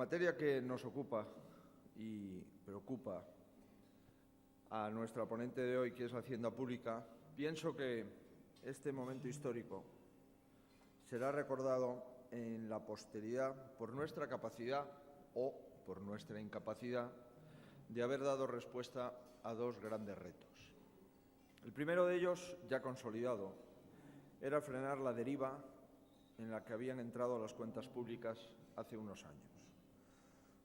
materia que nos ocupa y preocupa a nuestra ponente de hoy, que es la Hacienda Pública, pienso que este momento histórico será recordado en la posteridad por nuestra capacidad o por nuestra incapacidad de haber dado respuesta a dos grandes retos. El primero de ellos, ya consolidado, era frenar la deriva en la que habían entrado las cuentas públicas hace unos años,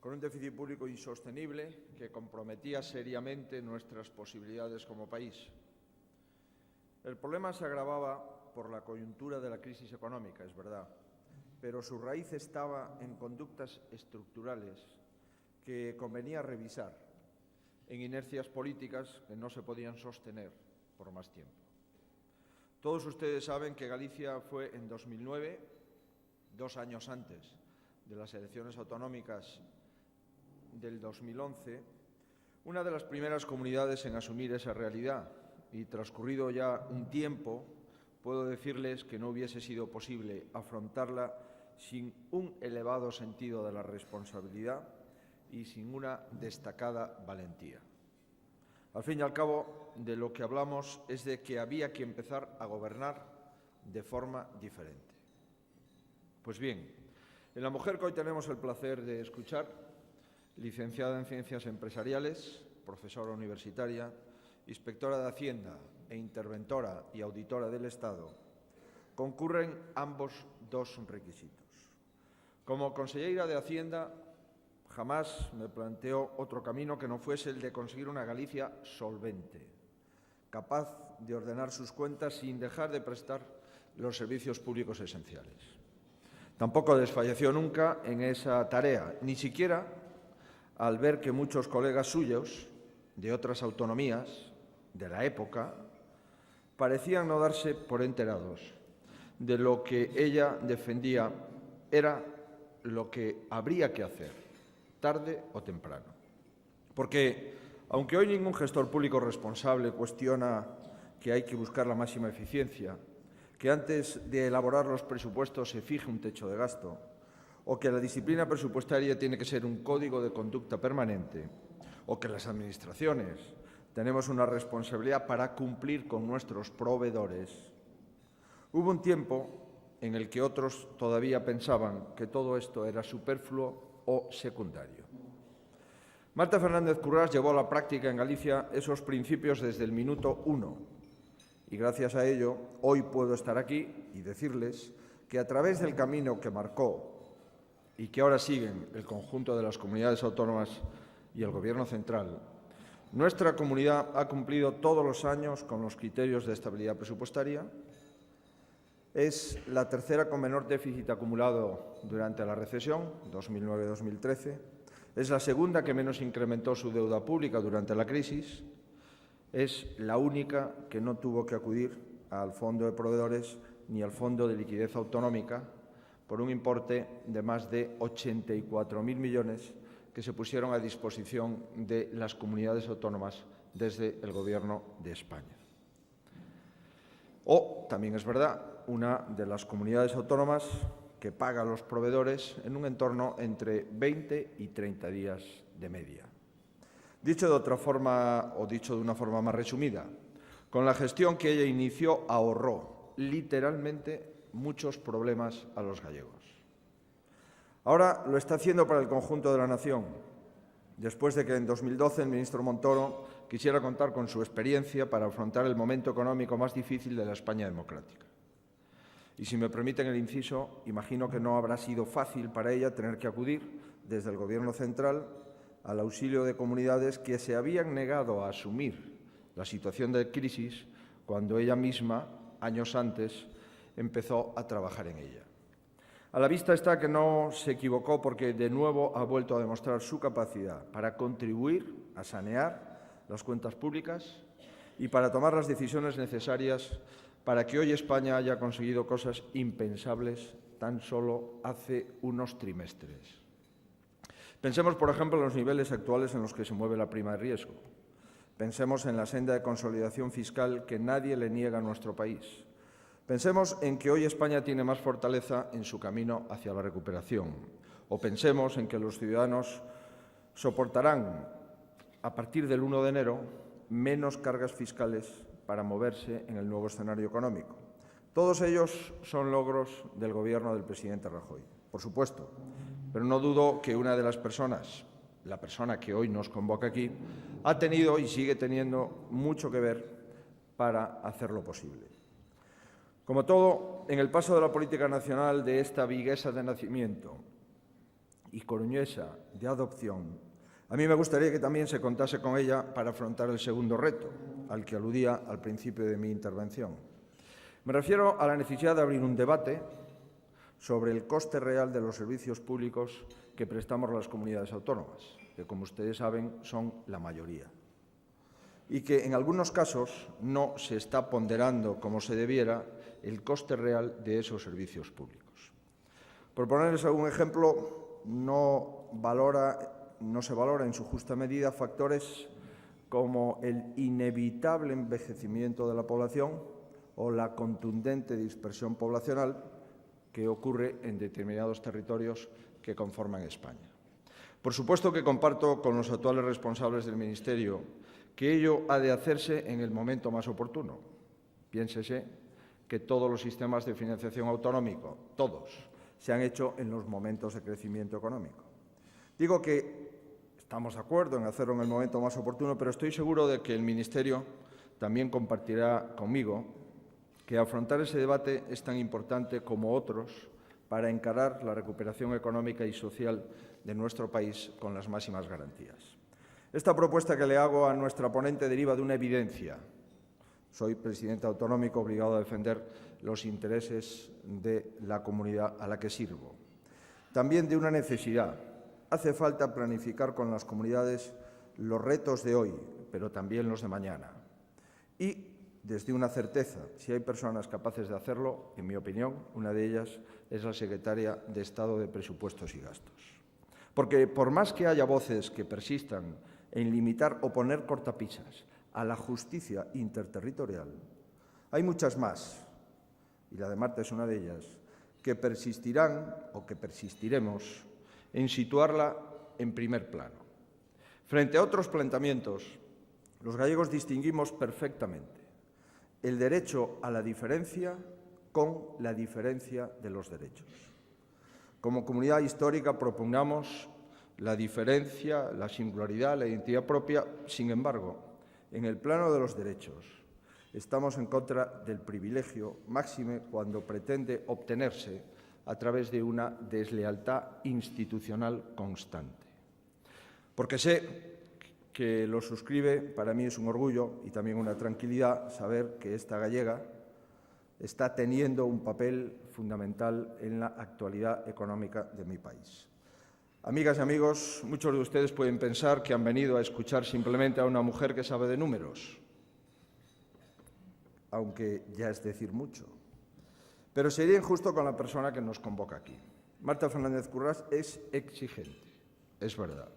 con un déficit público insostenible que comprometía seriamente nuestras posibilidades como país. El problema se agravaba por la coyuntura de la crisis económica, es verdad, pero su raíz estaba en conductas estructurales que convenía revisar, en inercias políticas que no se podían sostener por más tiempo. Todos ustedes saben que Galicia fue en 2009, 2 años antes de las elecciones autonómicas del 2011, una de las primeras comunidades en asumir esa realidad, y transcurrido ya un tiempo, puedo decirles que no hubiese sido posible afrontarla sin un elevado sentido de la responsabilidad y sin una destacada valentía. Al fin y al cabo, de lo que hablamos es de que había que empezar a gobernar de forma diferente. Pues bien, en la mujer que hoy tenemos el placer de escuchar, licenciada en Ciencias Empresariales, profesora universitaria, inspectora de Hacienda e interventora y auditora del Estado, concurren ambos dos requisitos. Como consellera de Hacienda, jamás me planteó otro camino que no fuese el de conseguir una Galicia solvente, capaz de ordenar sus cuentas sin dejar de prestar los servicios públicos esenciales. Tampoco desfalleció nunca en esa tarea, ni siquiera al ver que muchos colegas suyos de otras autonomías de la época parecían no darse por enterados de lo que ella defendía era lo que habría que hacer, tarde o temprano. Porque, aunque hoy ningún gestor público responsable cuestiona que hay que buscar la máxima eficiencia, que antes de elaborar los presupuestos se fije un techo de gasto, o que la disciplina presupuestaria tiene que ser un código de conducta permanente, o que las administraciones tenemos una responsabilidad para cumplir con nuestros proveedores, hubo un tiempo en el que otros todavía pensaban que todo esto era superfluo o secundario. Marta Fernández Currás llevó a la práctica en Galicia esos principios desde el minuto 1 y gracias a ello hoy puedo estar aquí y decirles que a través del camino que marcó y que ahora siguen el conjunto de las comunidades autónomas y el Gobierno central, nuestra comunidad ha cumplido todos los años con los criterios de estabilidad presupuestaria. Es la tercera con menor déficit acumulado durante la recesión, 2009-2013. Es la segunda que menos incrementó su deuda pública durante la crisis. Es la única que no tuvo que acudir al Fondo de Proveedores ni al Fondo de Liquidez Autonómica por un importe de más de 84.000 millones que se pusieron a disposición de las comunidades autónomas desde el Gobierno de España. O, también es verdad, una de las comunidades autónomas que paga a los proveedores en un entorno entre 20 y 30 días de media. Dicho de otra forma, o dicho de una forma más resumida, con la gestión que ella inició ahorró literalmente muchos problemas a los gallegos. Ahora lo está haciendo para el conjunto de la nación, después de que en 2012 el ministro Montoro quisiera contar con su experiencia para afrontar el momento económico más difícil de la España democrática. Y si me permiten el inciso, imagino que no habrá sido fácil para ella tener que acudir desde el Gobierno central al auxilio de comunidades que se habían negado a asumir la situación de crisis cuando ella misma, años antes, empezó a trabajar en ella. A la vista está que no se equivocó porque de nuevo ha vuelto a demostrar su capacidad para contribuir a sanear las cuentas públicas y para tomar las decisiones necesarias para que hoy España haya conseguido cosas impensables tan solo hace unos trimestres. Pensemos, por ejemplo, en los niveles actuales en los que se mueve la prima de riesgo. Pensemos en la senda de consolidación fiscal que nadie le niega a nuestro país. Pensemos en que hoy España tiene más fortaleza en su camino hacia la recuperación, O pensemos en que los ciudadanos soportarán, a partir del 1 de enero, menos cargas fiscales para moverse en el nuevo escenario económico. Todos ellos son logros del Gobierno del presidente Rajoy, por supuesto, pero no dudo que una de las personas, la persona que hoy nos convoca aquí, ha tenido y sigue teniendo mucho que ver para hacerlo posible. Como todo, en el paso de la política nacional de esta viguesa de nacimiento y coruñesa de adopción, a mí me gustaría que también se contase con ella para afrontar el segundo reto, al que aludía al principio de mi intervención. Me refiero a la necesidad de abrir un debate sobre el coste real de los servicios públicos que prestamos a las comunidades autónomas, que, como ustedes saben, son la mayoría, y que en algunos casos no se está ponderando como se debiera el coste real de esos servicios públicos. Por ponerles algún ejemplo, no se valora en su justa medida factores como el inevitable envejecimiento de la población o la contundente dispersión poblacional que ocurre en determinados territorios que conforman España. Por supuesto que comparto con los actuales responsables del Ministerio que ello ha de hacerse en el momento más oportuno. Piénsese que todos los sistemas de financiación autonómico, todos, se han hecho en los momentos de crecimiento económico. Digo que estamos de acuerdo en hacerlo en el momento más oportuno, pero estoy seguro de que el Ministerio también compartirá conmigo que afrontar ese debate es tan importante como otros para encarar la recuperación económica y social de nuestro país con las máximas garantías. Esta propuesta que le hago a nuestra ponente deriva de una evidencia. Soy presidente autonómico obligado a defender los intereses de la comunidad a la que sirvo. También de una necesidad. Hace falta planificar con las comunidades los retos de hoy, pero también los de mañana. Y desde una certeza, si hay personas capaces de hacerlo, en mi opinión, una de ellas es la secretaria de Estado de Presupuestos y Gastos. Porque por más que haya voces que persistan en limitar o poner cortapisas a la justicia interterritorial, hay muchas más, y la de Marta es una de ellas, que persistirán o que persistiremos en situarla en primer plano. Frente a otros planteamientos, los gallegos distinguimos perfectamente el derecho a la diferencia con la diferencia de los derechos. Como comunidad histórica propugnamos la diferencia, la singularidad, la identidad propia. Sin embargo, en el plano de los derechos, estamos en contra del privilegio, máxime cuando pretende obtenerse a través de una deslealtad institucional constante. Porque sé que lo suscribe, para mí es un orgullo y también una tranquilidad saber que esta gallega está teniendo un papel fundamental en la actualidad económica de mi país. Amigas y amigos, muchos de ustedes pueden pensar que han venido a escuchar simplemente a una mujer que sabe de números, aunque ya es decir mucho. Pero sería injusto con la persona que nos convoca aquí. Marta Fernández Currás es exigente, es verdad.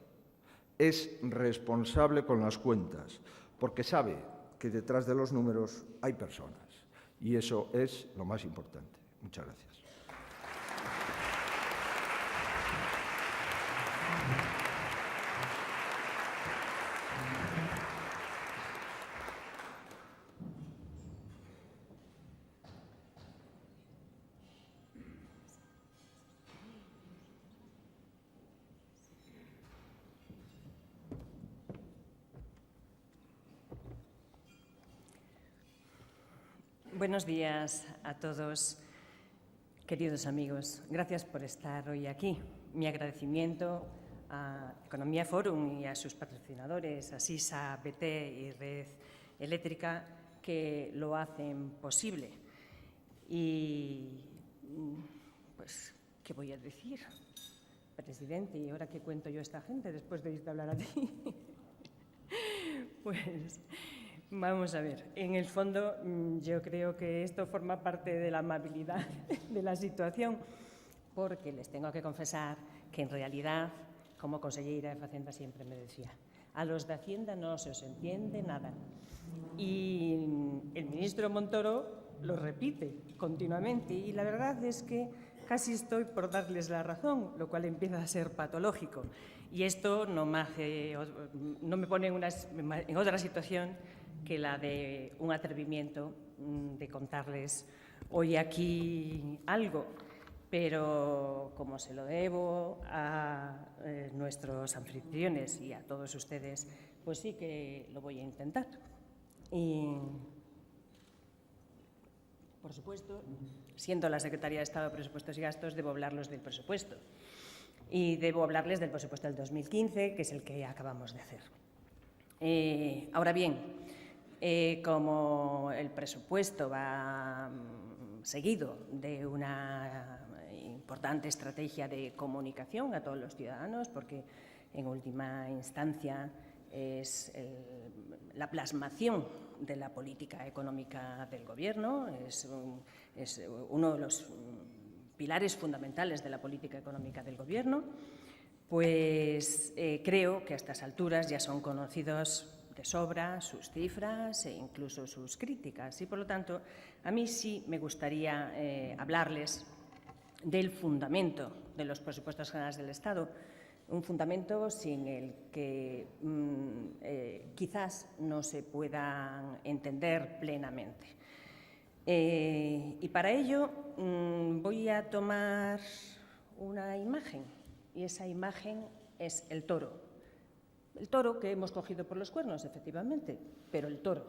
Es responsable con las cuentas, porque sabe que detrás de los números hay personas. Y eso es lo más importante. Muchas gracias. Buenos días a todos, queridos amigos. Gracias por estar hoy aquí. Mi agradecimiento a Economía Forum y a sus patrocinadores, a SISA, BT y Red Eléctrica, que lo hacen posible. Y, pues, ¿qué voy a decir, presidente? ¿Y ahora qué cuento yo a esta gente después de irte a hablar a ti? Pues vamos a ver. En el fondo, yo creo que esto forma parte de la amabilidad de la situación, porque les tengo que confesar que, en realidad, como consellera de Facenda siempre me decía, a los de Hacienda no se os entiende nada. Y el ministro Montoro lo repite continuamente. Y la verdad es que casi estoy por darles la razón, lo cual empieza a ser patológico. Y esto no me pone en otra situación que la de un atrevimiento de contarles hoy aquí algo, pero como se lo debo a nuestros anfitriones y a todos ustedes, pues sí que lo voy a intentar. Y, por supuesto, siendo la Secretaría de Estado de Presupuestos y Gastos, debo hablarles del presupuesto. Y debo hablarles del presupuesto del 2015, que es el que acabamos de hacer. Ahora bien, como el presupuesto va seguido de una importante estrategia de comunicación a todos los ciudadanos, porque en última instancia es la plasmación de la política económica del Gobierno, es uno de los pilares fundamentales de la política económica del Gobierno, pues creo que a estas alturas ya son conocidos de sobra sus cifras e incluso sus críticas. Y, por lo tanto, a mí sí me gustaría hablarles del fundamento de los presupuestos generales del Estado, un fundamento sin el que quizás no se puedan entender plenamente. Y para ello voy a tomar una imagen, y esa imagen es el toro. El toro que hemos cogido por los cuernos, efectivamente, pero el toro.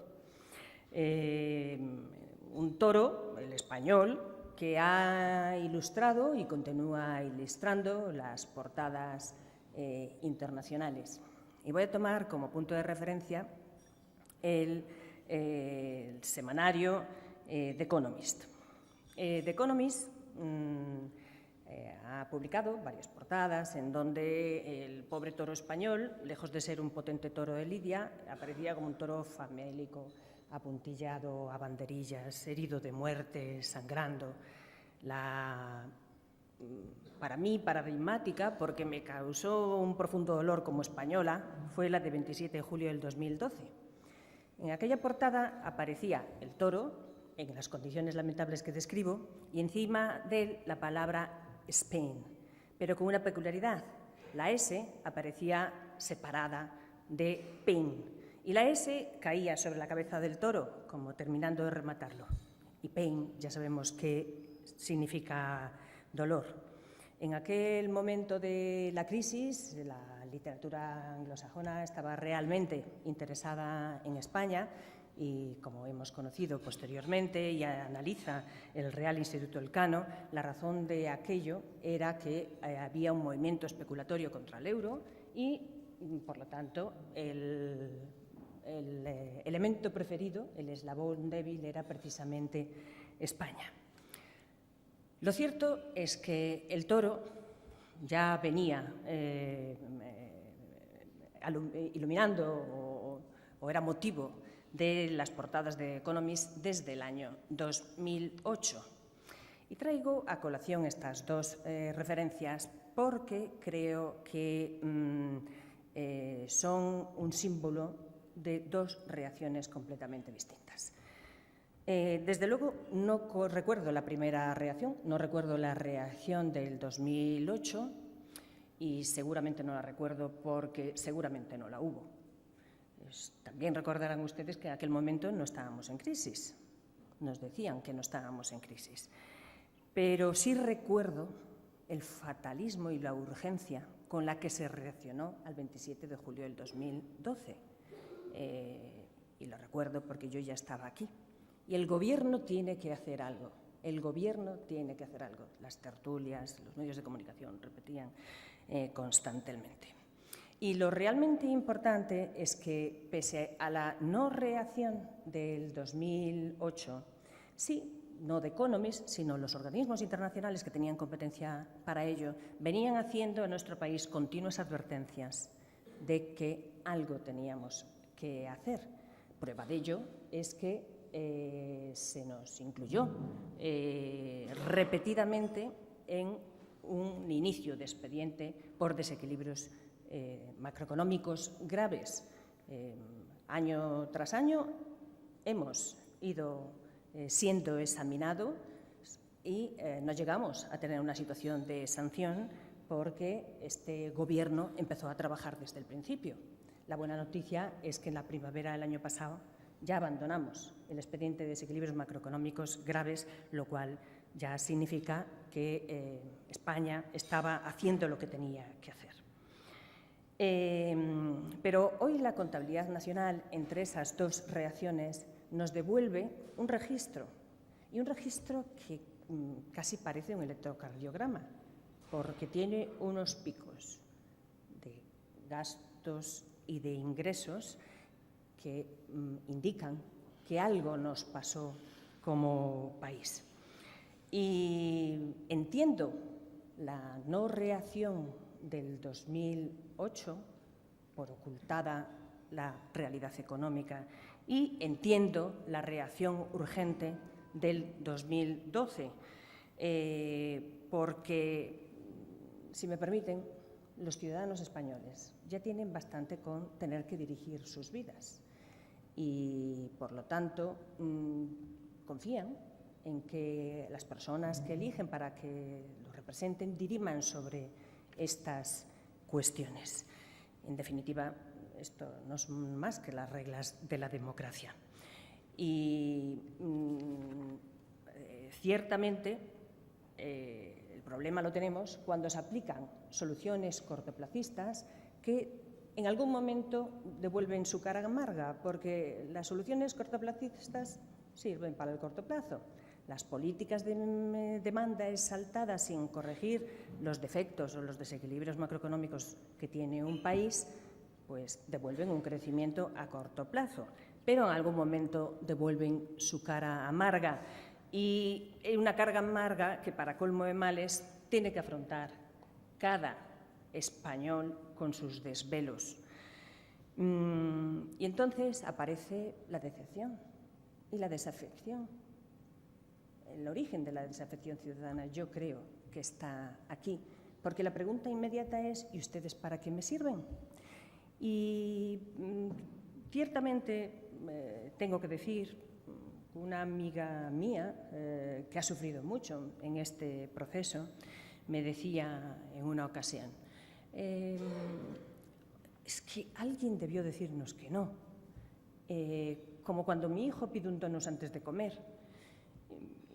Un toro, el español, que ha ilustrado y continúa ilustrando las portadas internacionales. Y voy a tomar como punto de referencia el semanario The Economist. The Economist ha publicado varias portadas en donde el pobre toro español, lejos de ser un potente toro de lidia, aparecía como un toro famélico, apuntillado a banderillas, herido de muerte, sangrando. Para mí, paradigmática, porque me causó un profundo dolor como española, fue la de 27 de julio del 2012. En aquella portada aparecía el toro, en las condiciones lamentables que describo, y encima de él la palabra Spain, pero con una peculiaridad. La S aparecía separada de pain, y la S caía sobre la cabeza del toro, como terminando de rematarlo. Y pain, ya sabemos qué significa dolor. En aquel momento de la crisis, la literatura anglosajona estaba realmente interesada en España y, como hemos conocido posteriormente y analiza el Real Instituto Elcano, la razón de aquello era que había un movimiento especulatorio contra el euro y, por lo tanto, el elemento preferido, el eslabón débil, era precisamente España. Lo cierto es que el toro ya venía iluminando o era motivo de las portadas de Economist desde el año 2008. Y traigo a colación estas dos referencias porque creo que son un símbolo de dos reacciones completamente distintas. Desde luego, no recuerdo la primera reacción, no recuerdo la reacción del 2008 y seguramente no la recuerdo porque seguramente no la hubo. También recordarán ustedes que en aquel momento no estábamos en crisis, nos decían que no estábamos en crisis, pero sí recuerdo el fatalismo y la urgencia con la que se reaccionó al 27 de julio del 2012. Y lo recuerdo porque yo ya estaba aquí. Y el Gobierno tiene que hacer algo, el Gobierno tiene que hacer algo. Las tertulias, los medios de comunicación repetían constantemente. Y lo realmente importante es que, pese a la no reacción del 2008, sí, no The Economist, sino los organismos internacionales que tenían competencia para ello, venían haciendo en nuestro país continuas advertencias de que algo teníamos que hacer. Prueba de ello es que se nos incluyó repetidamente en un inicio de expediente por desequilibrios macroeconómicos graves. Año tras año hemos ido siendo examinados y no llegamos a tener una situación de sanción porque este Gobierno empezó a trabajar desde el principio. La buena noticia es que en la primavera del año pasado ya abandonamos el expediente de desequilibrios macroeconómicos graves, lo cual ya significa que España estaba haciendo lo que tenía que hacer. Pero hoy la contabilidad nacional, entre esas dos reacciones, nos devuelve un registro, y un registro que casi parece un electrocardiograma, porque tiene unos picos de gastos y de ingresos que indican que algo nos pasó como país. Y entiendo la no reacción del 2008 por ocultada la realidad económica y entiendo la reacción urgente del 2012, porque, si me permiten, los ciudadanos españoles ya tienen bastante con tener que dirigir sus vidas y, por lo tanto, confían en que las personas que eligen para que los representen diriman sobre estas cuestiones. En definitiva, esto no son más que las reglas de la democracia. Y ciertamente el problema lo tenemos cuando se aplican soluciones cortoplacistas que en algún momento devuelven su cara amarga, porque las soluciones cortoplacistas sirven para el corto plazo. Las políticas de demanda exaltada sin corregir los defectos o los desequilibrios macroeconómicos que tiene un país, pues devuelven un crecimiento a corto plazo, pero en algún momento devuelven su cara amarga. Y una carga amarga que, para colmo de males, tiene que afrontar cada español con sus desvelos. Y entonces aparece la decepción y la desafección. El origen de la desafección ciudadana, yo creo que está aquí, porque la pregunta inmediata es: ¿y ustedes para qué me sirven? Y ciertamente tengo que decir, una amiga mía que ha sufrido mucho en este proceso me decía en una ocasión: es que alguien debió decirnos que no, como cuando mi hijo pide un donut antes de comer.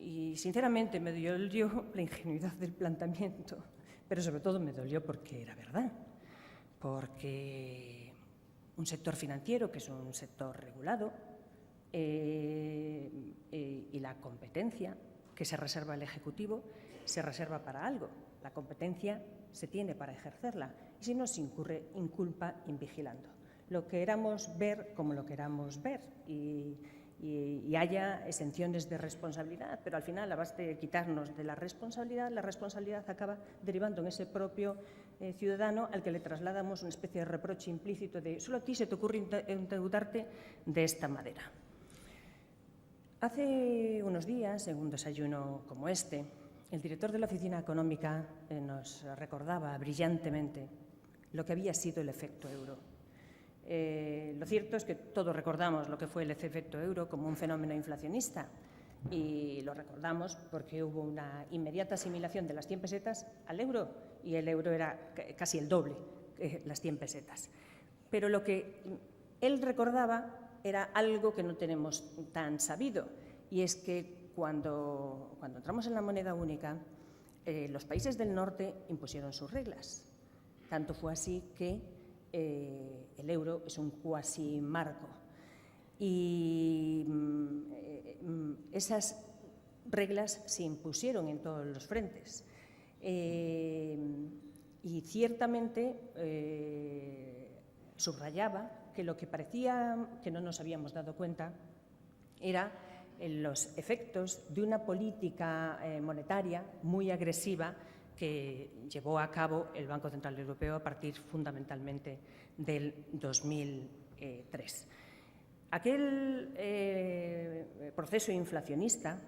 Y sinceramente me dolió la ingenuidad del planteamiento, pero sobre todo me dolió porque era verdad, porque un sector financiero, que es un sector regulado, y la competencia que se reserva el Ejecutivo se reserva para algo. La competencia se tiene para ejercerla, y si no, se inculpa invigilando. Lo queramos ver como lo queramos ver, y haya exenciones de responsabilidad, pero al final, a base de quitarnos de la responsabilidad acaba derivando en ese propio ciudadano al que le trasladamos una especie de reproche implícito de: solo a ti se te ocurre endeudarte de esta manera. Hace unos días, en un desayuno como este, el director de la Oficina Económica nos recordaba brillantemente lo que había sido el efecto euro. Lo cierto es que todos recordamos lo que fue el efecto euro como un fenómeno inflacionista, y lo recordamos porque hubo una inmediata asimilación de las 100 pesetas al euro, y el euro era casi el doble que las 100 pesetas. Pero lo que él recordaba era algo que no tenemos tan sabido, y es que cuando entramos en la moneda única, los países del norte impusieron sus reglas. Tanto fue así que el euro es un cuasi marco, y esas reglas se impusieron en todos los frentes, y ciertamente subrayaba que lo que parecía que no nos habíamos dado cuenta era los efectos de una política monetaria muy agresiva que llevó a cabo el Banco Central Europeo a partir fundamentalmente del 2003. Aquel proceso inflacionista,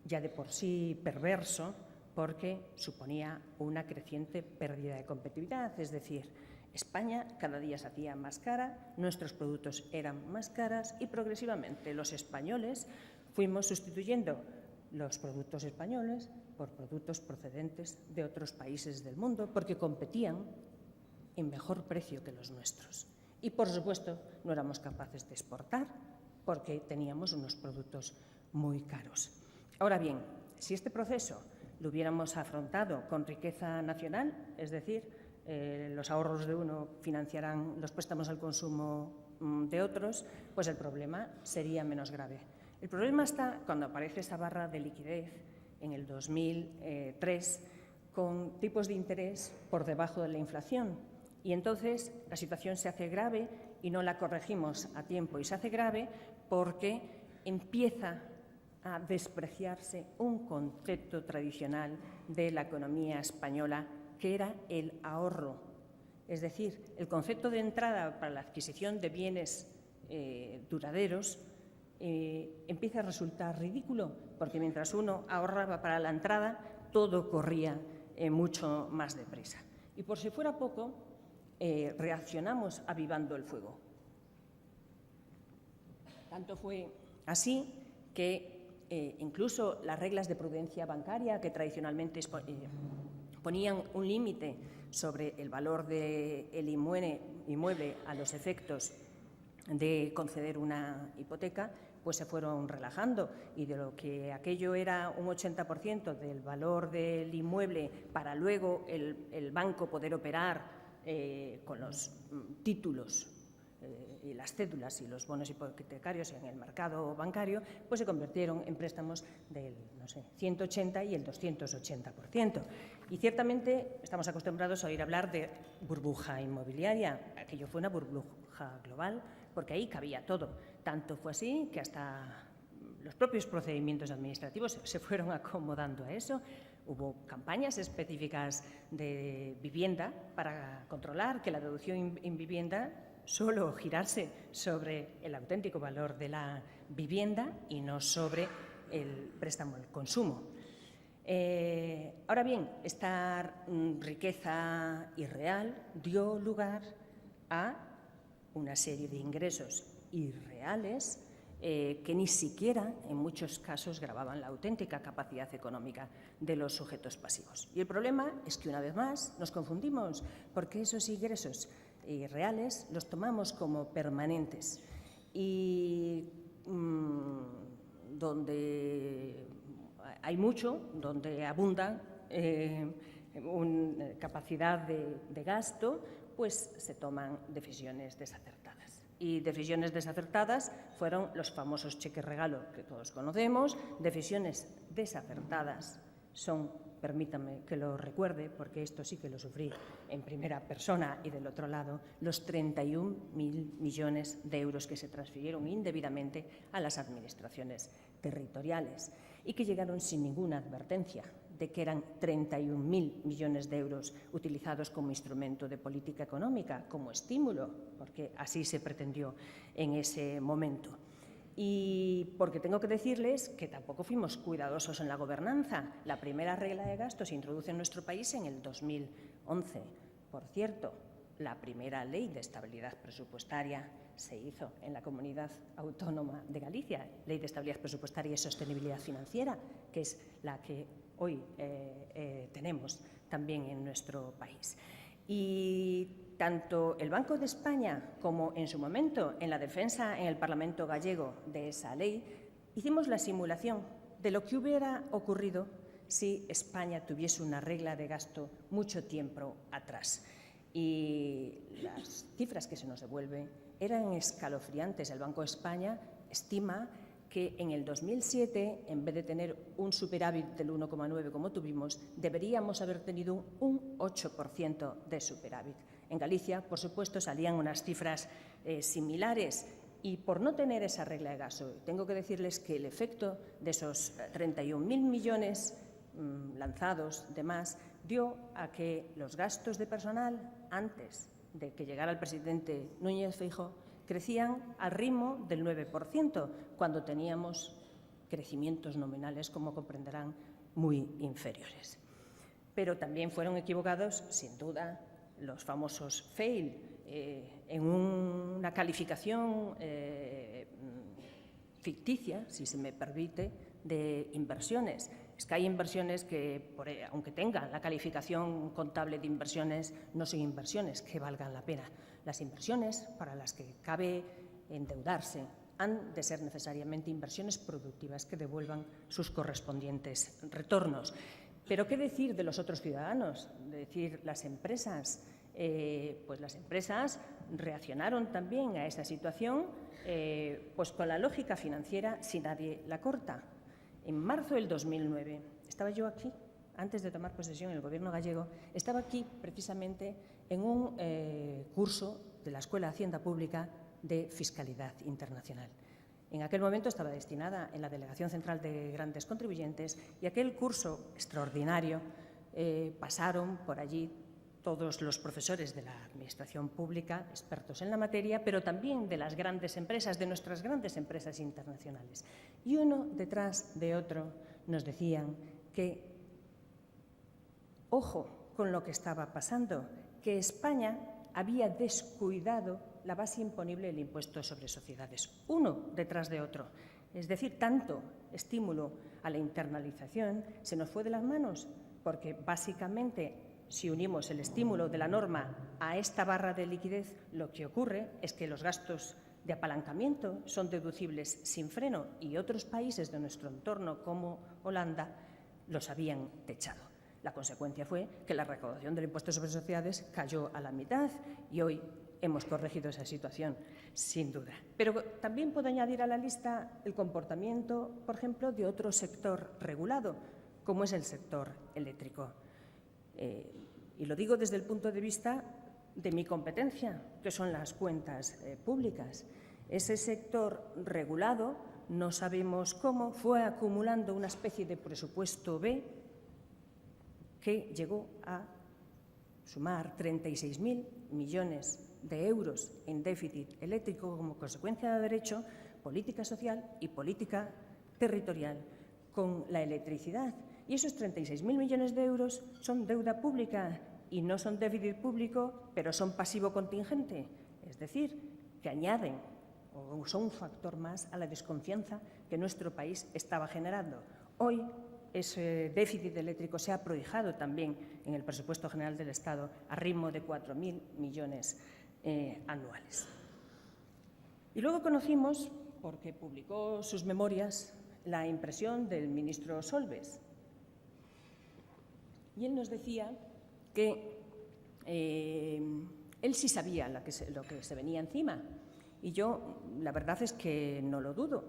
ya de por sí perverso, porque suponía una creciente pérdida de competitividad, es decir, España cada día se hacía más cara, nuestros productos eran más caros y progresivamente los españoles fuimos sustituyendo los productos españoles por productos procedentes de otros países del mundo, porque competían en mejor precio que los nuestros. Y, por supuesto, no éramos capaces de exportar porque teníamos unos productos muy caros. Ahora bien, si este proceso lo hubiéramos afrontado con riqueza nacional, es decir, los ahorros de uno financiarán los préstamos al consumo de otros, pues el problema sería menos grave. El problema está cuando aparece esa barra de liquidez en el 2003 con tipos de interés por debajo de la inflación. Y entonces la situación se hace grave y no la corregimos a tiempo. Y se hace grave porque empieza a despreciarse un concepto tradicional de la economía española, que era el ahorro. Es decir, el concepto de entrada para la adquisición de bienes duraderos empieza a resultar ridículo, porque mientras uno ahorraba para la entrada, todo corría mucho más deprisa. Y por si fuera poco, reaccionamos avivando el fuego. Tanto fue así que incluso las reglas de prudencia bancaria, que tradicionalmente ponían un límite sobre el valor del inmueble a los efectos de conceder una hipoteca, pues se fueron relajando, y de lo que aquello era un 80% del valor del inmueble para luego el banco poder operar con los títulos y las cédulas y los bonos hipotecarios en el mercado bancario, pues se convirtieron en préstamos del 180 y el 280%. Y ciertamente estamos acostumbrados a oír hablar de burbuja inmobiliaria. Aquello fue una burbuja global porque ahí cabía todo. Tanto fue así que hasta los propios procedimientos administrativos se fueron acomodando a eso. Hubo campañas específicas de vivienda para controlar que la deducción en vivienda solo girarse sobre el auténtico valor de la vivienda y no sobre el préstamo al consumo. Ahora bien, esta riqueza irreal dio lugar a una serie de ingresos irreales que ni siquiera, en muchos casos, gravaban la auténtica capacidad económica de los sujetos pasivos. Y el problema es que, una vez más, nos confundimos, porque esos ingresos irreales los tomamos como permanentes. Y donde hay mucho, donde abunda una capacidad de gasto, pues se toman decisiones desacertadas. Y decisiones desacertadas fueron los famosos cheques regalo que todos conocemos. Decisiones desacertadas son, permítame que lo recuerde, porque esto sí que lo sufrí en primera persona y del otro lado, los 31.000 millones de euros que se transfirieron indebidamente a las administraciones territoriales y que llegaron sin ninguna advertencia de que eran 31.000 millones de euros utilizados como instrumento de política económica, como estímulo, porque así se pretendió en ese momento. Y porque tengo que decirles que tampoco fuimos cuidadosos en la gobernanza. La primera regla de gasto se introduce en nuestro país en el 2011. Por cierto, la primera ley de estabilidad presupuestaria se hizo en la Comunidad Autónoma de Galicia, Ley de Estabilidad Presupuestaria y Sostenibilidad Financiera, que es la que hoy tenemos también en nuestro país. Y tanto el Banco de España como, en su momento, en la defensa en el Parlamento gallego de esa ley, hicimos la simulación de lo que hubiera ocurrido si España tuviese una regla de gasto mucho tiempo atrás. Y las cifras que se nos devuelven eran escalofriantes. El Banco de España estima que en el 2007, en vez de tener un superávit del 1,9 como tuvimos, deberíamos haber tenido un 8% de superávit. En Galicia, por supuesto, salían unas cifras similares, y por no tener esa regla de gasto, tengo que decirles que el efecto de esos 31.000 millones lanzados de más dio a que los gastos de personal, antes de que llegara el presidente Núñez Feijóo, crecían al ritmo del 9%, cuando teníamos crecimientos nominales, como comprenderán, muy inferiores. Pero también fueron equivocados, sin duda, los famosos fail, en una calificación ficticia, si se me permite, de inversiones. Es que hay inversiones que, aunque tengan la calificación contable de inversiones, no son inversiones que valgan la pena. Las inversiones para las que cabe endeudarse han de ser necesariamente inversiones productivas que devuelvan sus correspondientes retornos. Pero ¿qué decir de los otros ciudadanos? Decir, las empresas, pues las empresas reaccionaron también a esa situación pues con la lógica financiera si nadie la corta. En marzo del 2009, estaba yo aquí, antes de tomar posesión en el Gobierno gallego, estaba aquí precisamente en un curso de la Escuela de Hacienda Pública de Fiscalidad Internacional. En aquel momento estaba destinada en la Delegación Central de Grandes Contribuyentes y aquel curso extraordinario pasaron por allí todos los profesores de la Administración Pública, expertos en la materia, pero también de las grandes empresas, de nuestras grandes empresas internacionales. Y uno detrás de otro nos decían que, ojo con lo que estaba pasando, que España había descuidado la base imponible del impuesto sobre sociedades, uno detrás de otro. Es decir, tanto estímulo a la internalización se nos fue de las manos, porque básicamente, si unimos el estímulo de la norma a esta barra de liquidez, lo que ocurre es que los gastos de apalancamiento son deducibles sin freno y otros países de nuestro entorno, como Holanda, los habían techado. La consecuencia fue que la recaudación del impuesto sobre sociedades cayó a la mitad y hoy hemos corregido esa situación, sin duda. Pero también puedo añadir a la lista el comportamiento, por ejemplo, de otro sector regulado, como es el sector eléctrico. Y lo digo desde el punto de vista de mi competencia, que son las cuentas públicas. Ese sector regulado, no sabemos cómo, fue acumulando una especie de presupuesto B que llegó a sumar 36.000 millones de euros en déficit eléctrico como consecuencia de haber hecho política social y política territorial con la electricidad. Y esos 36.000 millones de euros son deuda pública y no son déficit público, pero son pasivo contingente. Es decir, que añaden o son un factor más a la desconfianza que nuestro país estaba generando. Hoy ese déficit eléctrico se ha prohijado también en el presupuesto general del Estado a ritmo de 4.000 millones anuales. Y luego conocimos, porque publicó sus memorias, la impresión del ministro Solbes. Y él nos decía que él sí sabía lo que se venía encima. Y yo, la verdad es que no lo dudo.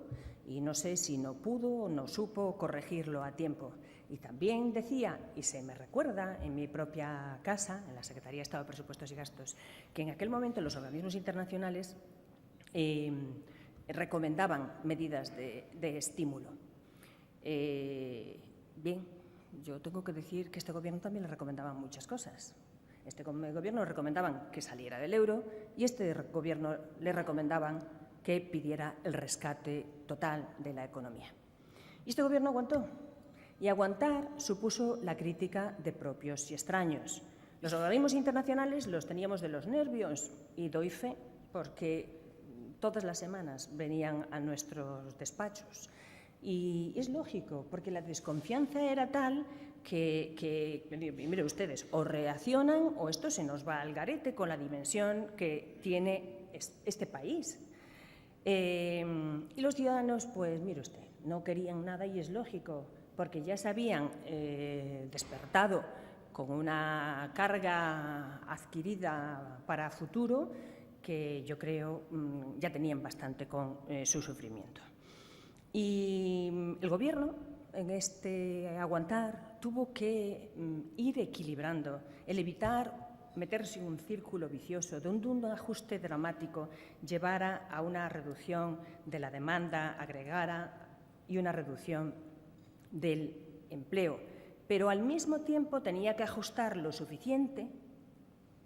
Y no sé si no pudo o no supo corregirlo a tiempo. Y también decía, y se me recuerda en mi propia casa, en la Secretaría de Estado de Presupuestos y Gastos, que en aquel momento los organismos internacionales recomendaban medidas de estímulo. Bien, yo tengo que decir que este Gobierno también le recomendaban muchas cosas. Este Gobierno le recomendaban que saliera del euro y este Gobierno le recomendaban que pidiera el rescate total de la economía. Y este Gobierno aguantó. Y aguantar supuso la crítica de propios y extraños. Los organismos internacionales los teníamos de los nervios y doy fe porque todas las semanas venían a nuestros despachos. Y es lógico, porque la desconfianza era tal que miren ustedes, o reaccionan o esto se nos va al garete con la dimensión que tiene este país. Y los ciudadanos, pues mire usted, no querían nada y es lógico, porque ya se habían despertado con una carga adquirida para futuro que yo creo ya tenían bastante con su sufrimiento. Y el Gobierno, en este aguantar, tuvo que ir equilibrando, el evitar meterse en un círculo vicioso donde un ajuste dramático llevara a una reducción de la demanda agregada y una reducción del empleo, pero al mismo tiempo tenía que ajustar lo suficiente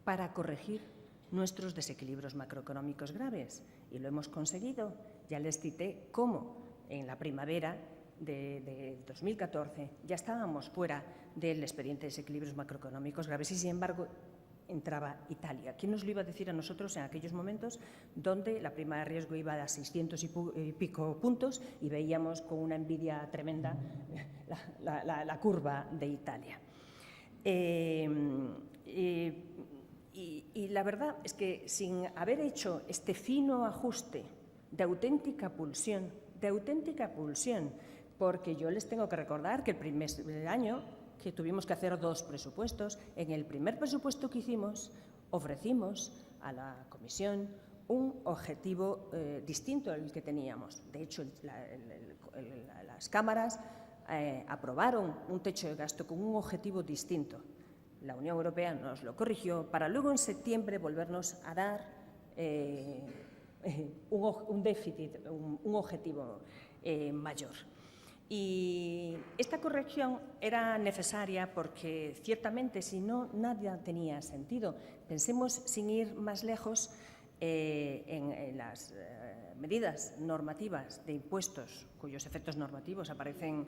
para corregir nuestros desequilibrios macroeconómicos graves. Y lo hemos conseguido. Ya les cité cómo en la primavera de 2014 ya estábamos fuera del expediente de desequilibrios macroeconómicos graves y, sin embargo, entraba Italia. ¿Quién nos lo iba a decir a nosotros en aquellos momentos donde la prima de riesgo iba a 600 y pico puntos y veíamos con una envidia tremenda la curva de Italia? Y la verdad es que sin haber hecho este fino ajuste de auténtica pulsión, porque yo les tengo que recordar que el primer año que tuvimos que hacer 2 presupuestos, en el primer presupuesto que hicimos ofrecimos a la Comisión un objetivo distinto al que teníamos. De hecho, las cámaras aprobaron un techo de gasto con un objetivo distinto. La Unión Europea nos lo corrigió para luego en septiembre volvernos a dar un déficit, un objetivo mayor. Y esta corrección era necesaria porque ciertamente si no, nada tenía sentido. Pensemos, sin ir más lejos, en las medidas normativas de impuestos cuyos efectos normativos aparecen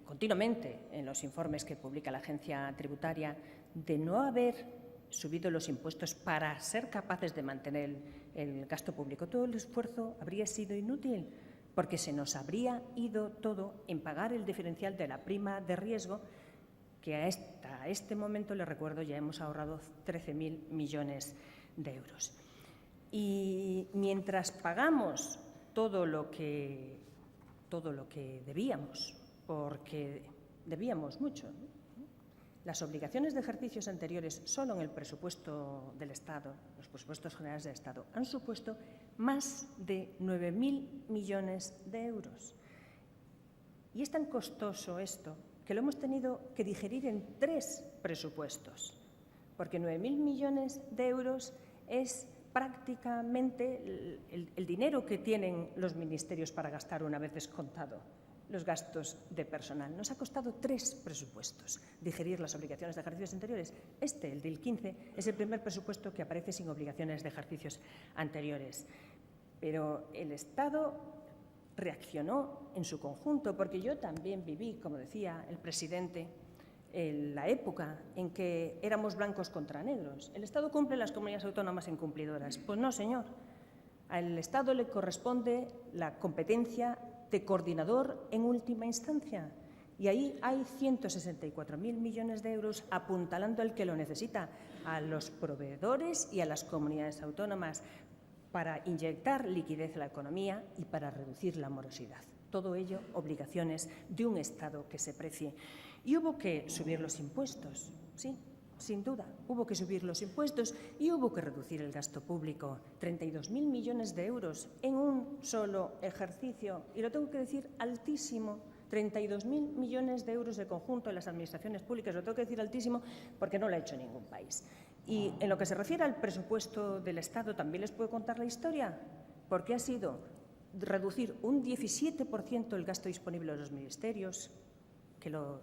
continuamente en los informes que publica la agencia tributaria, de no haber subido los impuestos para ser capaces de mantener el gasto público. Todo el esfuerzo habría sido inútil porque se nos habría ido todo en pagar el diferencial de la prima de riesgo, que a este momento, les recuerdo, ya hemos ahorrado 13.000 millones de euros. Y mientras pagamos todo lo que debíamos, porque debíamos mucho, ¿no? Las obligaciones de ejercicios anteriores solo en el presupuesto del Estado, los presupuestos generales del Estado, han supuesto más de 9.000 millones de euros. Y es tan costoso esto que lo hemos tenido que digerir en 3 presupuestos, porque 9.000 millones de euros es prácticamente el dinero que tienen los ministerios para gastar una vez descontado los gastos de personal. Nos ha costado 3 presupuestos digerir las obligaciones de ejercicios anteriores. El del 15, es el primer presupuesto que aparece sin obligaciones de ejercicios anteriores. Pero el Estado reaccionó en su conjunto, porque yo también viví, como decía el presidente, en la época en que éramos blancos contra negros. ¿El Estado cumple, las comunidades autónomas incumplidoras? Pues no, señor. Al Estado le corresponde la competencia de coordinador en última instancia. Y ahí hay 164.000 millones de euros apuntalando al que lo necesita, a los proveedores y a las comunidades autónomas, para inyectar liquidez a la economía y para reducir la morosidad. Todo ello, obligaciones de un Estado que se precie. Y hubo que subir los impuestos, sí, sin duda. Hubo que subir los impuestos y hubo que reducir el gasto público. 32.000 millones de euros en un solo ejercicio. Y lo tengo que decir altísimo. 32.000 millones de euros de conjunto en las administraciones públicas. Lo tengo que decir altísimo porque no lo ha hecho ningún país. Y en lo que se refiere al presupuesto del Estado, también les puedo contar la historia, porque ha sido reducir un 17% el gasto disponible de los ministerios, que lo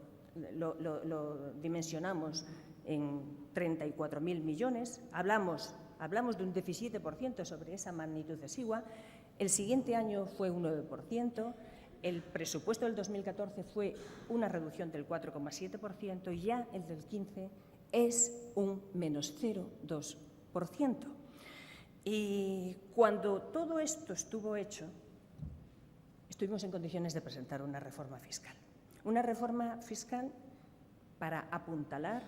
dimensionamos en 34.000 millones. Hablamos de un 17% sobre esa magnitud exigua. El siguiente año fue un 9%. El presupuesto del 2014 fue una reducción del 4,7% y ya el del 15 es un menos 0,2%. Y cuando todo esto estuvo hecho, estuvimos en condiciones de presentar una reforma fiscal. Una reforma fiscal para apuntalar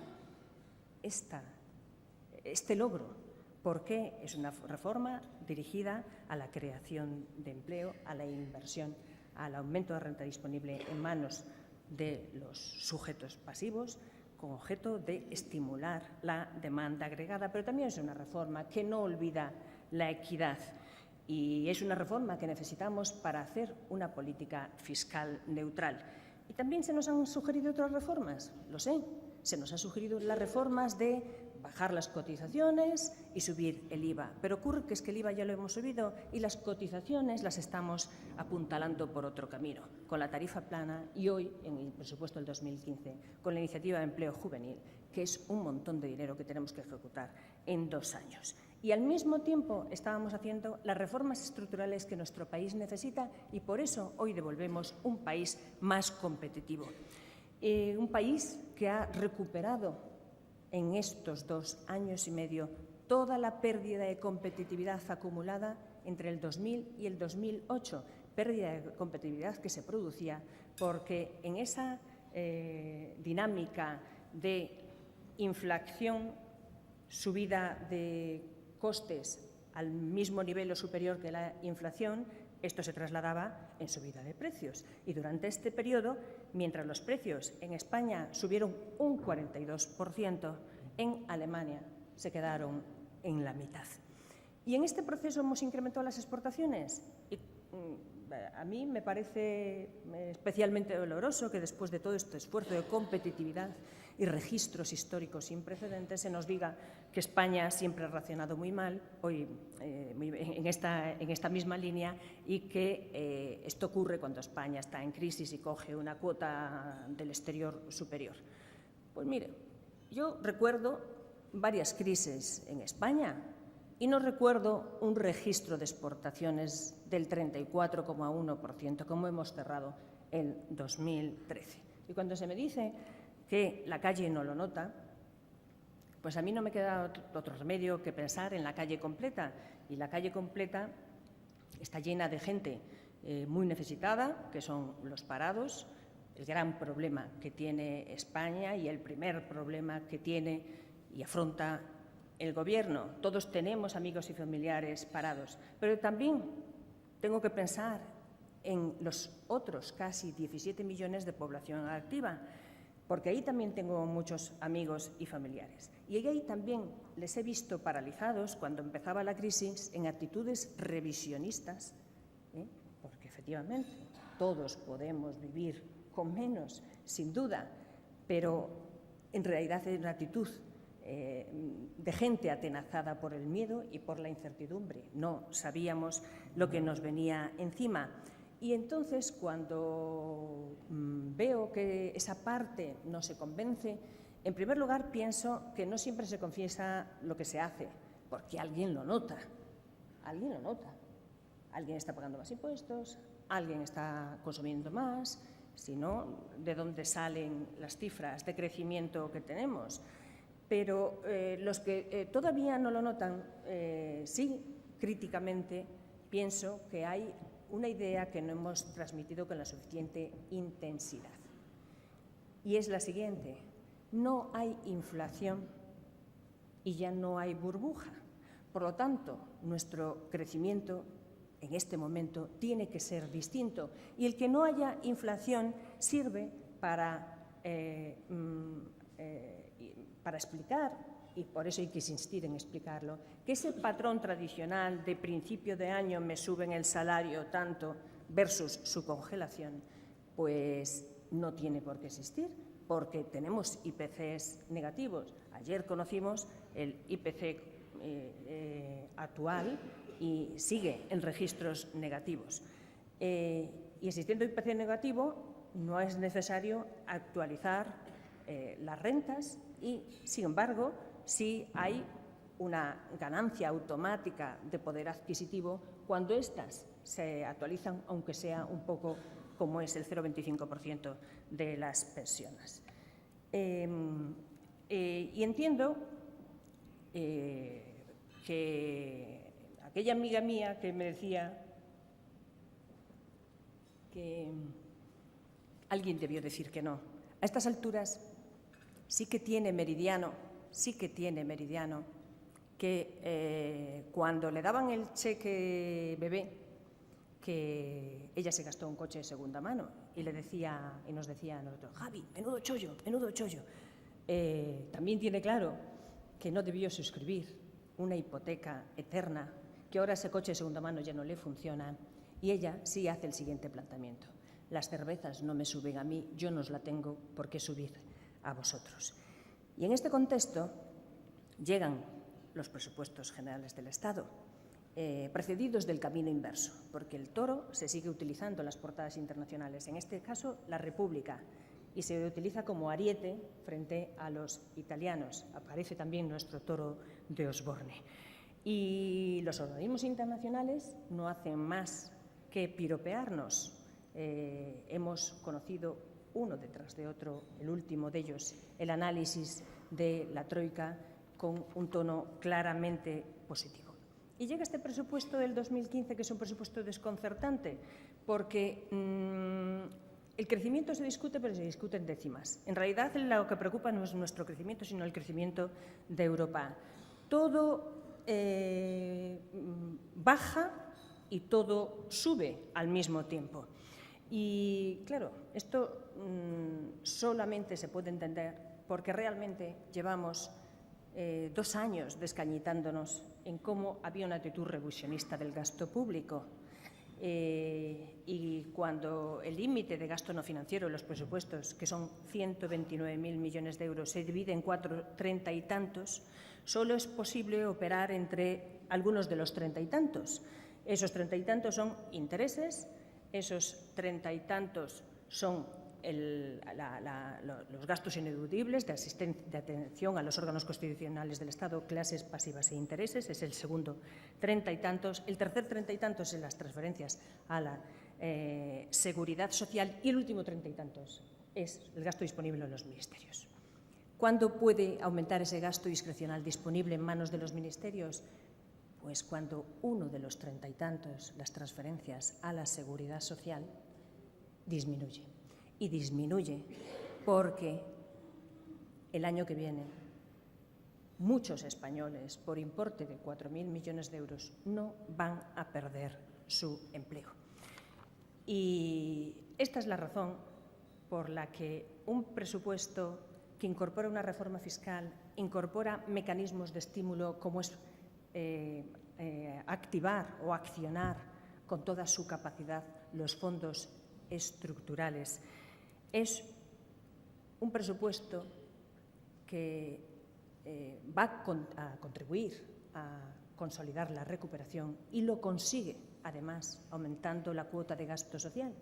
este logro, porque es una reforma dirigida a la creación de empleo, a la inversión, al aumento de renta disponible en manos de los sujetos pasivos, con objeto de estimular la demanda agregada. Pero también es una reforma que no olvida la equidad y es una reforma que necesitamos para hacer una política fiscal neutral. Y también se nos han sugerido otras reformas, lo sé. Se nos han sugerido las reformas de bajar las cotizaciones y subir el IVA. Pero ocurre que es que el IVA ya lo hemos subido y las cotizaciones las estamos apuntalando por otro camino, con la tarifa plana y hoy, en el presupuesto del 2015, con la iniciativa de empleo juvenil, que es un montón de dinero que tenemos que ejecutar en 2 años. Y al mismo tiempo estábamos haciendo las reformas estructurales que nuestro país necesita y por eso hoy devolvemos un país más competitivo. Un país que ha recuperado en estos 2 años y medio toda la pérdida de competitividad acumulada entre el 2000 y el 2008, pérdida de competitividad que se producía porque en esa dinámica de inflación, subida de costes al mismo nivel o superior que la inflación, esto se trasladaba en subida de precios. Y durante este periodo, mientras los precios en España subieron un 42%, en Alemania se quedaron en la mitad. Y en este proceso hemos incrementado las exportaciones. Y a mí me parece especialmente doloroso que después de todo este esfuerzo de competitividad y registros históricos sin precedentes se nos diga que España siempre ha reaccionado muy mal hoy, en esta misma línea, y que esto ocurre cuando España está en crisis y coge una cuota del exterior superior. Pues mire, yo recuerdo varias crisis en España y no recuerdo un registro de exportaciones del 34,1% como hemos cerrado en 2013. Y cuando se me dice que la calle no lo nota, pues a mí no me queda otro remedio que pensar en la calle completa. Y la calle completa está llena de gente muy necesitada, que son los parados, el gran problema que tiene España y el primer problema que tiene y afronta el Gobierno. Todos tenemos amigos y familiares parados, pero también tengo que pensar en los otros casi 17 millones de población activa, porque ahí también tengo muchos amigos y familiares. Y ahí también les he visto paralizados cuando empezaba la crisis en actitudes revisionistas, porque efectivamente todos podemos vivir con menos, sin duda, pero en realidad es una actitud de gente atenazada por el miedo y por la incertidumbre. No sabíamos lo que nos venía encima. Y entonces, cuando veo que esa parte no se convence, en primer lugar pienso que no siempre se confiesa lo que se hace, porque alguien lo nota, alguien lo nota. Alguien está pagando más impuestos, alguien está consumiendo más, si no, ¿de dónde salen las cifras de crecimiento que tenemos? Pero los que todavía no lo notan, sí, críticamente, pienso que hay una idea que no hemos transmitido con la suficiente intensidad. Y es la siguiente: no hay inflación y ya no hay burbuja. Por lo tanto, nuestro crecimiento en este momento tiene que ser distinto. Y el que no haya inflación sirve para explicar, y por eso hay que insistir en explicarlo, que ese patrón tradicional de principio de año me suben el salario tanto versus su congelación, pues no tiene por qué existir, porque tenemos IPCs negativos. Ayer conocimos el IPC actual y sigue en registros negativos. Y existiendo IPC negativo, no es necesario actualizar las rentas y, sin embargo, sí hay una ganancia automática de poder adquisitivo cuando éstas se actualizan, aunque sea un poco como es el 0,25% de las pensiones. Y entiendo que aquella amiga mía que me decía que alguien debió decir que no. A estas alturas sí que tiene meridiano que cuando le daban el cheque bebé, que ella se gastó un coche de segunda mano y nos decía a nosotros: Javi, menudo chollo. También tiene claro que no debió suscribir una hipoteca eterna, que ahora ese coche de segunda mano ya no le funciona, y ella sí hace el siguiente planteamiento: las cervezas no me suben a mí, yo no os la tengo por qué subir a vosotros. Y en este contexto llegan los presupuestos generales del Estado, precedidos del camino inverso, porque el toro se sigue utilizando en las portadas internacionales, en este caso La República, y se utiliza como ariete frente a los italianos. Aparece también nuestro toro de Osborne. Y los organismos internacionales no hacen más que piropearnos. Hemos conocido uno detrás de otro, el último de ellos, el análisis de la Troika con un tono claramente positivo. Y llega este presupuesto del 2015, que es un presupuesto desconcertante, porque el crecimiento se discute, pero se discute en décimas. En realidad, lo que preocupa no es nuestro crecimiento, sino el crecimiento de Europa. Todo baja y todo sube al mismo tiempo. Y, claro, esto solamente se puede entender porque realmente llevamos 2 años descañitándonos en cómo había una actitud reduccionista del gasto público. Y cuando el límite de gasto no financiero en los presupuestos, que son 129.000 millones de euros, se divide en 30 y tantos, solo es posible operar entre algunos de los 30 y tantos. Esos 30 y tantos son intereses, esos 30 y tantos son los gastos ineludibles de atención a los órganos constitucionales del Estado, clases pasivas e intereses, es el segundo 30 y tantos. El tercer 30 y tantos es las transferencias a la seguridad social y el último 30 y tantos es el gasto disponible en los ministerios. ¿Cuándo puede aumentar ese gasto discrecional disponible en manos de los ministerios? Pues cuando uno de los 30 y tantos, las transferencias a la seguridad social, disminuye. Y disminuye porque el año que viene muchos españoles, por importe de 4.000 millones de euros, no van a perder su empleo. Y esta es la razón por la que un presupuesto que incorpora una reforma fiscal, incorpora mecanismos de estímulo como es activar o accionar con toda su capacidad los fondos estructurales. Es un presupuesto que va a contribuir a consolidar la recuperación y lo consigue, además, aumentando la cuota de gasto social,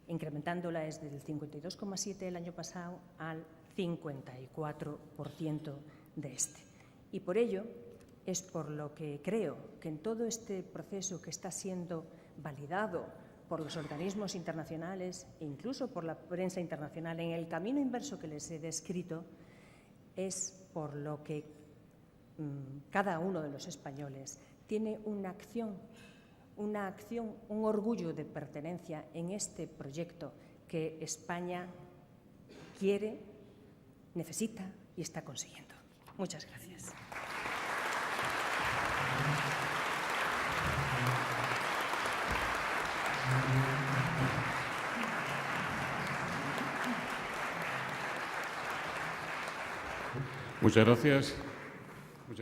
incrementándola desde el 52,7% el año pasado al 54% de este. Y por ello es por lo que creo que en todo este proceso que está siendo validado por los organismos internacionales e incluso por la prensa internacional en el camino inverso que les he descrito, es por lo que cada uno de los españoles tiene una acción, un orgullo de pertenencia en este proyecto que España quiere, necesita y está consiguiendo. Muchas gracias. Muchas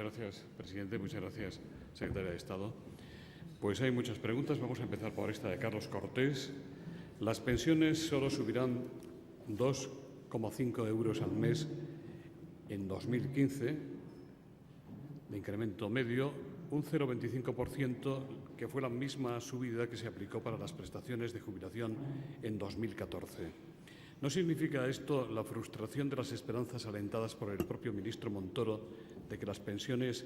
gracias, presidente. Muchas gracias, secretaria de Estado. Pues hay muchas preguntas. Vamos a empezar por esta de Carlos Cortés. Las pensiones solo subirán 2,5 euros al mes en 2015, de incremento medio, un 0,25%, que fue la misma subida que se aplicó para las prestaciones de jubilación en 2014. ¿No significa esto la frustración de las esperanzas alentadas por el propio ministro Montoro de que las pensiones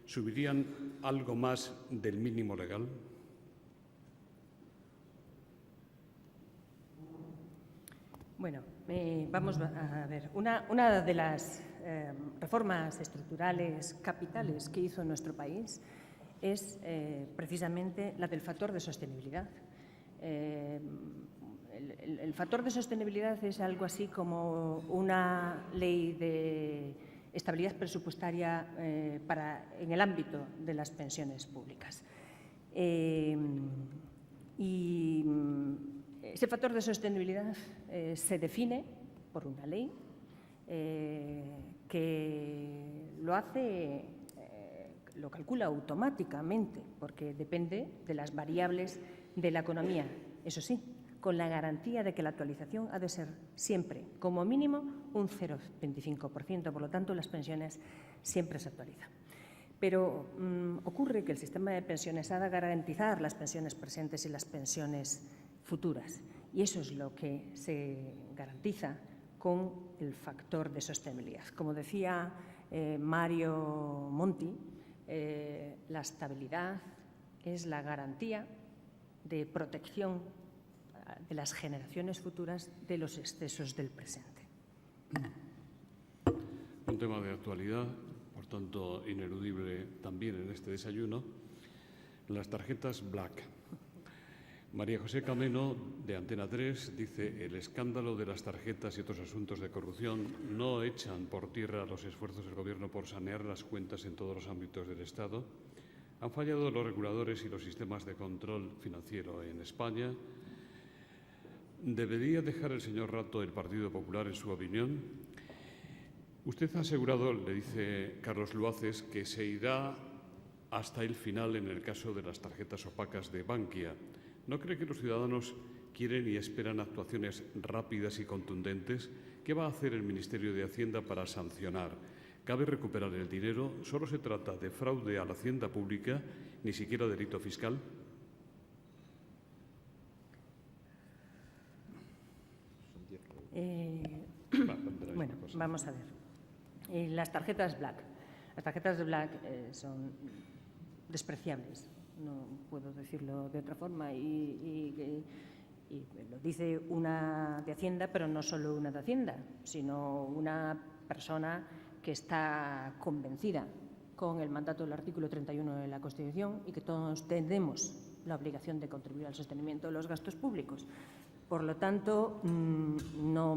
subirían algo más del mínimo legal? Bueno, vamos a ver. Una de las reformas estructurales capitales que hizo nuestro país es precisamente la del factor de sostenibilidad. El factor de sostenibilidad es algo así como una ley de estabilidad presupuestaria en el ámbito de las pensiones públicas. Y ese factor de sostenibilidad se define por una ley que lo hace, lo calcula automáticamente, porque depende de las variables de la economía. Eso sí, con la garantía de que la actualización ha de ser siempre, como mínimo, un 0,25%. Por lo tanto, las pensiones siempre se actualizan. Pero ocurre que el sistema de pensiones ha de garantizar las pensiones presentes y las pensiones futuras. Y eso es lo que se garantiza con el factor de sostenibilidad. Como decía Mario Monti, la estabilidad es la garantía de protección de las generaciones futuras de los excesos del presente. un tema de actualidad, por tanto ineludible también en este desayuno, las tarjetas Black. María José Cameno, de Antena 3, dice: el escándalo de las tarjetas y otros asuntos de corrupción no echan por tierra los esfuerzos del Gobierno por sanear las cuentas en todos los ámbitos del Estado. Han fallado los reguladores y los sistemas de control financiero en España. ¿Debería dejar el señor Rato el Partido Popular, en su opinión? Usted ha asegurado, le dice Carlos Luaces, que se irá hasta el final en el caso de las tarjetas opacas de Bankia. ¿No cree que los ciudadanos quieren y esperan actuaciones rápidas y contundentes? ¿Qué va a hacer el Ministerio de Hacienda para sancionar? ¿Cabe recuperar el dinero? ¿Solo se trata de fraude a la hacienda pública, ni siquiera delito fiscal? Bueno, vamos a ver. Las tarjetas Black. Las tarjetas de Black son despreciables, no puedo decirlo de otra forma, y lo dice una de Hacienda, pero no solo una de Hacienda, sino una persona que está convencida con el mandato del artículo 31 de la Constitución y que todos tenemos la obligación de contribuir al sostenimiento de los gastos públicos. Por lo tanto, no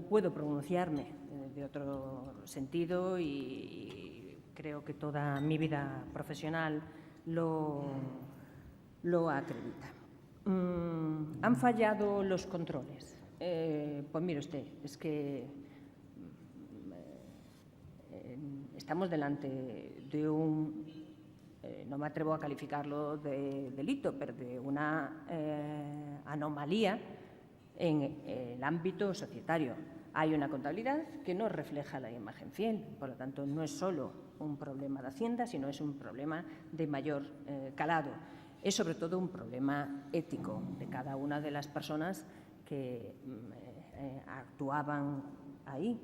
puedo pronunciarme de otro sentido y creo que toda mi vida profesional lo acredita. ¿Han fallado los controles? Pues mire usted, es que estamos delante de un, no me atrevo a calificarlo de delito, pero de una anomalía en el ámbito societario. Hay una contabilidad que no refleja la imagen fiel, por lo tanto, no es solo un problema de Hacienda, sino es un problema de mayor calado. Es sobre todo un problema ético de cada una de las personas que actuaban ahí.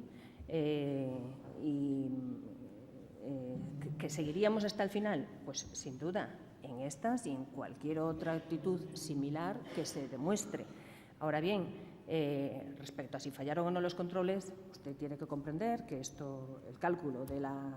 ¿Que seguiríamos hasta el final? Pues sin duda, en estas y en cualquier otra actitud similar que se demuestre. Ahora bien, respecto a si fallaron o no los controles, usted tiene que comprender que el cálculo de la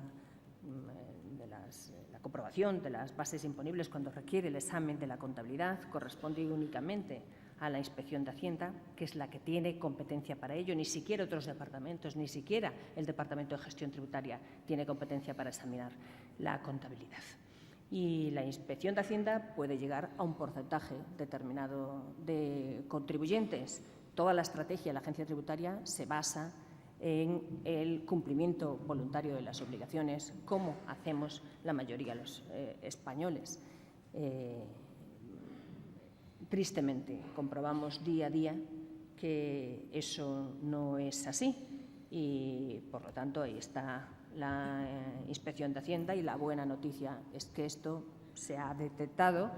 comprobación de las bases imponibles cuando requiere el examen de la contabilidad corresponde únicamente a la Inspección de Hacienda, que es la que tiene competencia para ello. Ni siquiera otros departamentos, ni siquiera el Departamento de Gestión Tributaria tiene competencia para examinar la contabilidad. Y la Inspección de Hacienda puede llegar a un porcentaje determinado de contribuyentes. Toda la estrategia de la Agencia Tributaria se basa en el cumplimiento voluntario de las obligaciones, como hacemos la mayoría de los españoles. Tristemente, comprobamos día a día que eso no es así y, por lo tanto, ahí está la Inspección de Hacienda y la buena noticia es que esto se ha detectado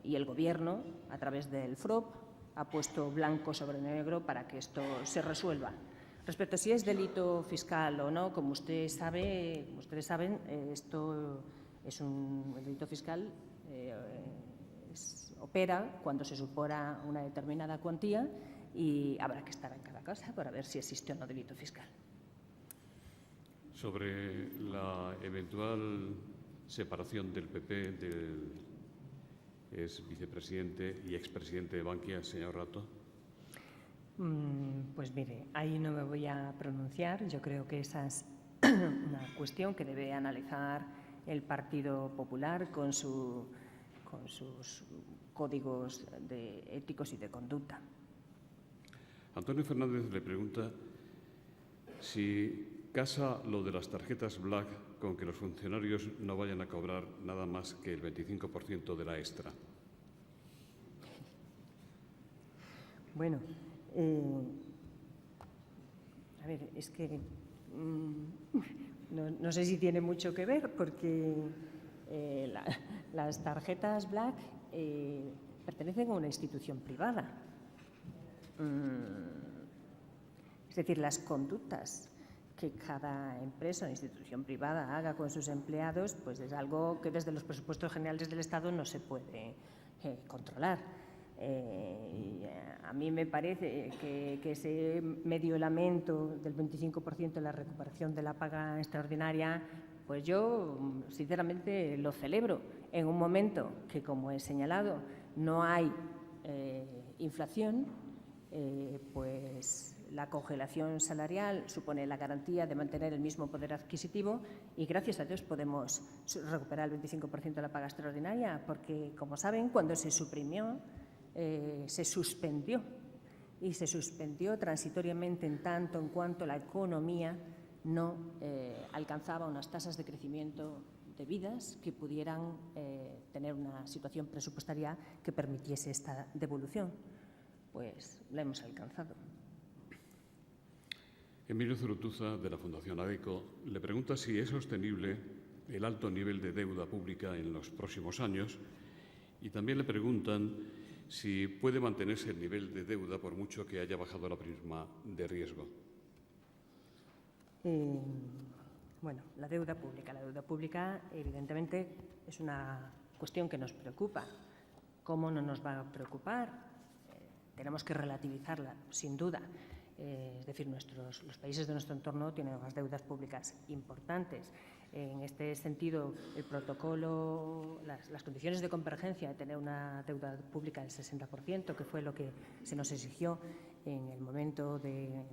y el Gobierno, a través del FROP, ha puesto blanco sobre negro para que esto se resuelva. Respecto a si es delito fiscal o no, como ustedes saben, esto es un delito fiscal. Opera cuando se supera una determinada cuantía y habrá que estar en cada casa para ver si existe o no delito fiscal. Sobre la eventual separación del PP del ex vicepresidente y expresidente de Bankia, señor Rato. Pues mire, ahí no me voy a pronunciar. Yo creo que esa es una cuestión que debe analizar el Partido Popular con sus códigos éticos y de conducta. Antonio Fernández le pregunta si casa lo de las tarjetas Black con que los funcionarios no vayan a cobrar nada más que el 25% de la extra. Bueno, a ver, es que no sé si tiene mucho que ver porque las tarjetas Black pertenecen a una institución privada. Es decir, las conductas que cada empresa o institución privada haga con sus empleados, pues es algo que desde los presupuestos generales del Estado no se puede controlar. Y a mí me parece que ese medio lamento del 25% de la recuperación de la paga extraordinaria, pues yo sinceramente lo celebro en un momento que, como he señalado, no hay inflación, pues la congelación salarial supone la garantía de mantener el mismo poder adquisitivo y, gracias a Dios, podemos recuperar el 25% de la paga extraordinaria porque, como saben, cuando se suprimió, se suspendió y se suspendió transitoriamente en tanto en cuanto la economía no alcanzaba unas tasas de crecimiento debidas que pudieran tener una situación presupuestaria que permitiese esta devolución. Pues la hemos alcanzado. Emilio Zurutuza, de la Fundación ADECO, le pregunta si es sostenible el alto nivel de deuda pública en los próximos años y también le preguntan si puede mantenerse el nivel de deuda por mucho que haya bajado la prima de riesgo. Bueno, la deuda pública evidentemente es una cuestión que nos preocupa. ¿Cómo no nos va a preocupar? Tenemos que relativizarla, sin duda. Es decir, los países de nuestro entorno tienen unas deudas públicas importantes. En este sentido, el protocolo, las condiciones de convergencia de tener una deuda pública del 60%, que fue lo que se nos exigió en el momento de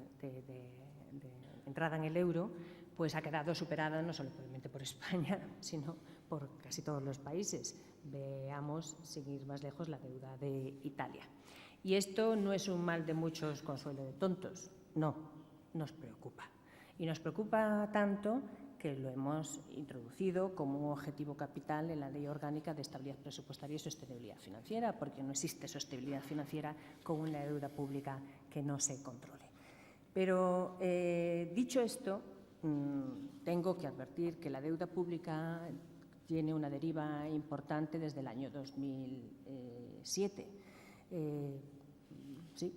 entrada en el euro, pues ha quedado superada no solamente por España, sino por casi todos los países. Veamos, sin ir más lejos, la deuda de Italia. Y esto no es un mal de muchos, consuelo de tontos. No, nos preocupa. Y nos preocupa tanto que lo hemos introducido como un objetivo capital en la Ley Orgánica de Estabilidad Presupuestaria y Sostenibilidad Financiera, porque no existe sostenibilidad financiera con una deuda pública que no se controle. Pero, dicho esto, tengo que advertir que la deuda pública tiene una deriva importante desde el año 2007. Sí,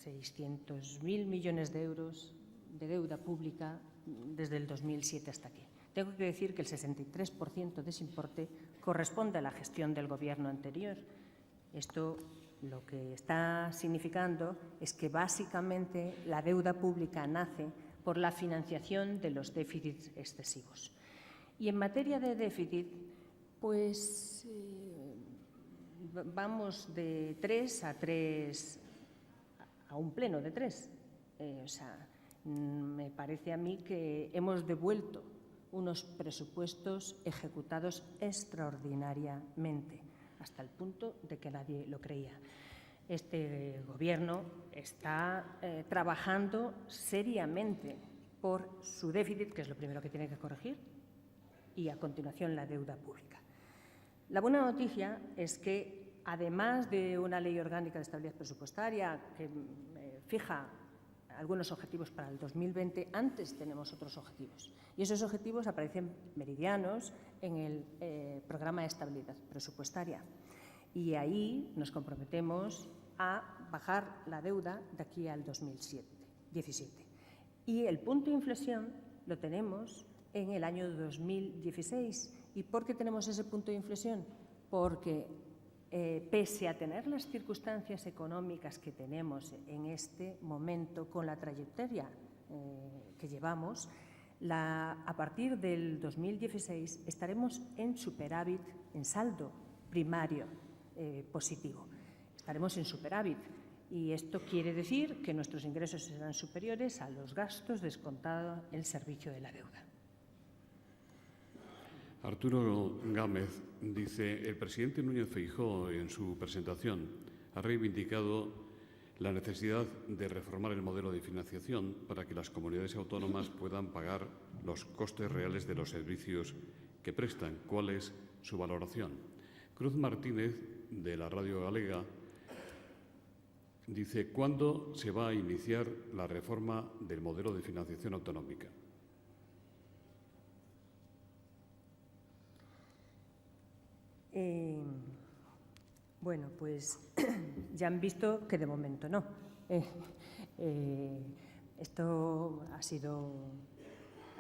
600.000 millones de euros de deuda pública desde el 2007 hasta aquí. Tengo que decir que el 63% de ese importe corresponde a la gestión del Gobierno anterior. Esto lo que está significando es que básicamente la deuda pública nace por la financiación de los déficits excesivos. Y en materia de déficit, pues vamos de 3 a un pleno de 3. O sea, me parece a mí que hemos devuelto unos presupuestos ejecutados extraordinariamente, hasta el punto de que nadie lo creía. Este Gobierno está trabajando seriamente por su déficit, que es lo primero que tiene que corregir, y a continuación la deuda pública. La buena noticia es que, además de una ley orgánica de estabilidad presupuestaria que fija algunos objetivos para el 2020, antes tenemos otros objetivos. Y esos objetivos aparecen meridianos en el programa de estabilidad presupuestaria. Y ahí nos comprometemos a bajar la deuda de aquí al 2017. Y el punto de inflexión lo tenemos en el año 2016. ¿Y por qué tenemos ese punto de inflexión? Porque pese a tener las circunstancias económicas que tenemos en este momento, con la trayectoria que llevamos, a partir del 2016 estaremos en superávit, en saldo primario positivo. Estaremos en superávit y esto quiere decir que nuestros ingresos serán superiores a los gastos descontado el servicio de la deuda. Arturo Gámez dice: el presidente Núñez Feijóo, en su presentación, ha reivindicado la necesidad de reformar el modelo de financiación para que las comunidades autónomas puedan pagar los costes reales de los servicios que prestan. ¿Cuál es su valoración? Cruz Martínez, de la Radio Galega, dice: ¿cuándo se va a iniciar la reforma del modelo de financiación autonómica? Bueno, pues ya han visto que de momento no. Esto ha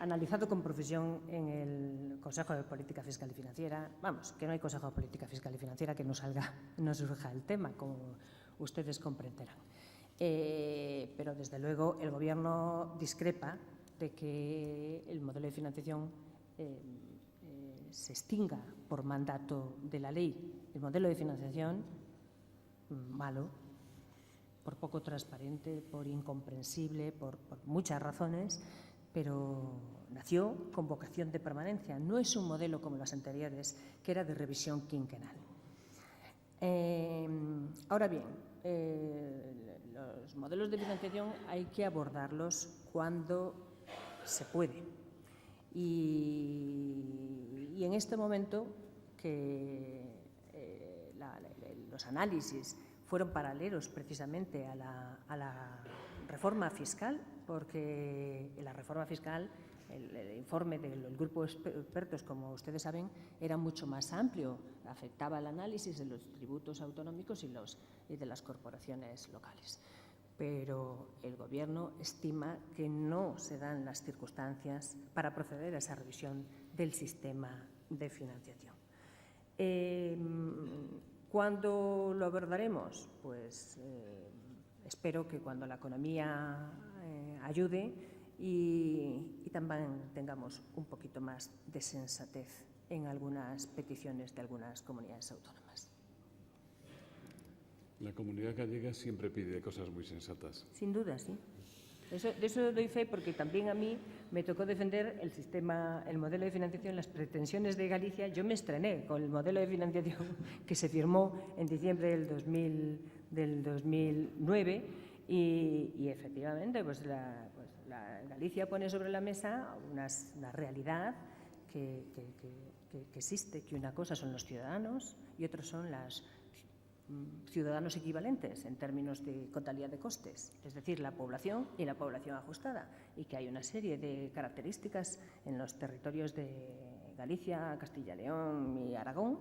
analizado con profesión en el Consejo de Política Fiscal y Financiera. Vamos, que no hay Consejo de Política Fiscal y Financiera que no surja el tema, como ustedes comprenderán. Pero, desde luego, el Gobierno discrepa de que el modelo de financiación se extinga por mandato de la ley. El modelo de financiación, malo, por poco transparente, por incomprensible, por muchas razones, pero nació con vocación de permanencia. No es un modelo como los anteriores, que era de revisión quinquenal. Ahora bien, los modelos de financiación hay que abordarlos cuando se puede. Y en este momento que los análisis fueron paralelos precisamente a la reforma fiscal, porque en la reforma fiscal el informe del grupo de expertos, como ustedes saben, era mucho más amplio, afectaba el análisis de los tributos autonómicos y de las corporaciones locales. Pero el Gobierno estima que no se dan las circunstancias para proceder a esa revisión del sistema de financiación. ¿Cuándo lo abordaremos? Pues espero que cuando la economía ayude y también tengamos un poquito más de sensatez en algunas peticiones de algunas comunidades autónomas. La comunidad gallega siempre pide cosas muy sensatas. Sin duda, sí. De eso doy fe, porque también a mí me tocó defender el modelo de financiación, las pretensiones de Galicia. Yo me estrené con el modelo de financiación que se firmó en diciembre del 2009 y efectivamente pues Galicia pone sobre la mesa una realidad que existe, que una cosa son los ciudadanos y otros son los ciudadanos equivalentes en términos de contabilidad de costes, es decir, la población y la población ajustada, y que hay una serie de características en los territorios de Galicia, Castilla y León y Aragón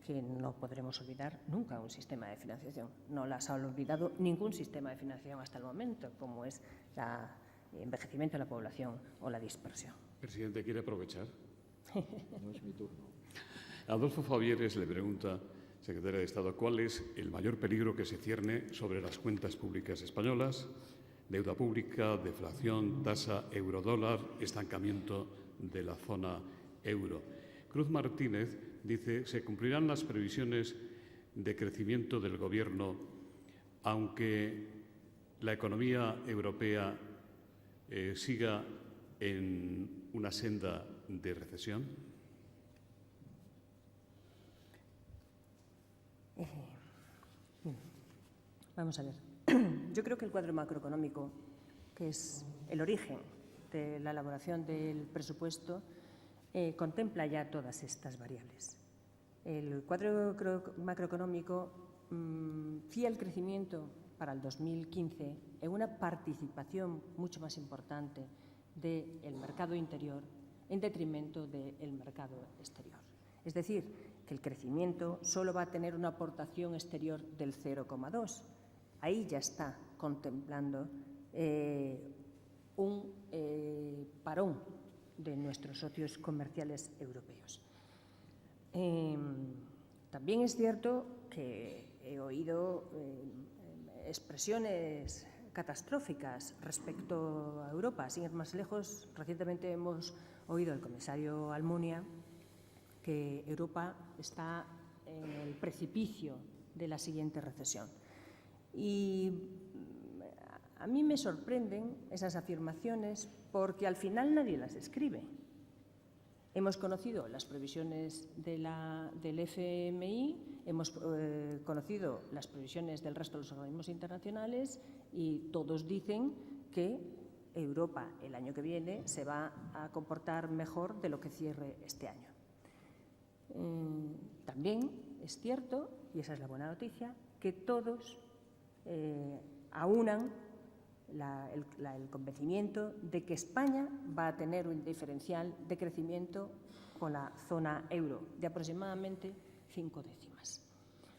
que no podremos olvidar nunca un sistema de financiación. No las ha olvidado ningún sistema de financiación hasta el momento, como es el envejecimiento de la población o la dispersión. Presidente, ¿quiere aprovechar? No es mi turno. Adolfo Favieres le pregunta, secretaria de Estado, ¿cuál es el mayor peligro que se cierne sobre las cuentas públicas españolas? Deuda pública, deflación, tasa eurodólar, estancamiento de la zona euro. Cruz Martínez dice, ¿se cumplirán las previsiones de crecimiento del Gobierno aunque la economía europea siga en una senda de recesión? Vamos a ver. Yo creo que el cuadro macroeconómico, que es el origen de la elaboración del presupuesto, contempla ya todas estas variables. El cuadro macroeconómico fía el crecimiento para el 2015 en una participación mucho más importante del mercado interior en detrimento del mercado exterior. Es decir, que el crecimiento solo va a tener una aportación exterior del 0,2. Ahí ya está contemplando un parón de nuestros socios comerciales europeos. También es cierto que he oído expresiones catastróficas respecto a Europa. Sin ir más lejos, recientemente hemos oído al comisario Almunia que Europa está en el precipicio de la siguiente recesión. Y a mí me sorprenden esas afirmaciones porque al final nadie las escribe. Hemos conocido las previsiones del FMI, hemos conocido las previsiones del resto de los organismos internacionales y todos dicen que Europa el año que viene se va a comportar mejor de lo que cierre este año. También es cierto, y esa es la buena noticia, que todos aunan el convencimiento de que España va a tener un diferencial de crecimiento con la zona euro de aproximadamente 5 décimas.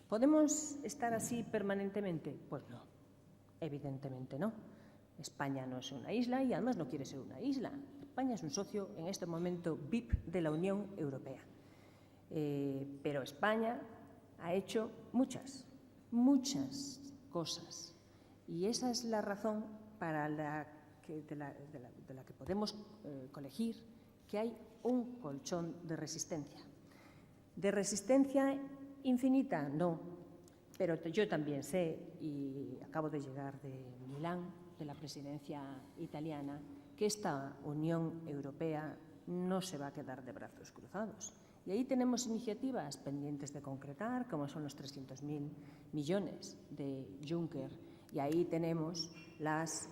¿Podemos estar así permanentemente? Pues no, evidentemente no. España no es una isla y además no quiere ser una isla. España es un socio en este momento VIP de la Unión Europea. Pero España ha hecho muchas cosas. Y esa es la razón para de la que podemos colegir que hay un colchón de resistencia. ¿De resistencia infinita? No. Pero yo también sé, y acabo de llegar de Milán, de la presidencia italiana, que esta Unión Europea no se va a quedar de brazos cruzados. Y ahí tenemos iniciativas pendientes de concretar, como son los 300.000 millones de Juncker, y ahí tenemos las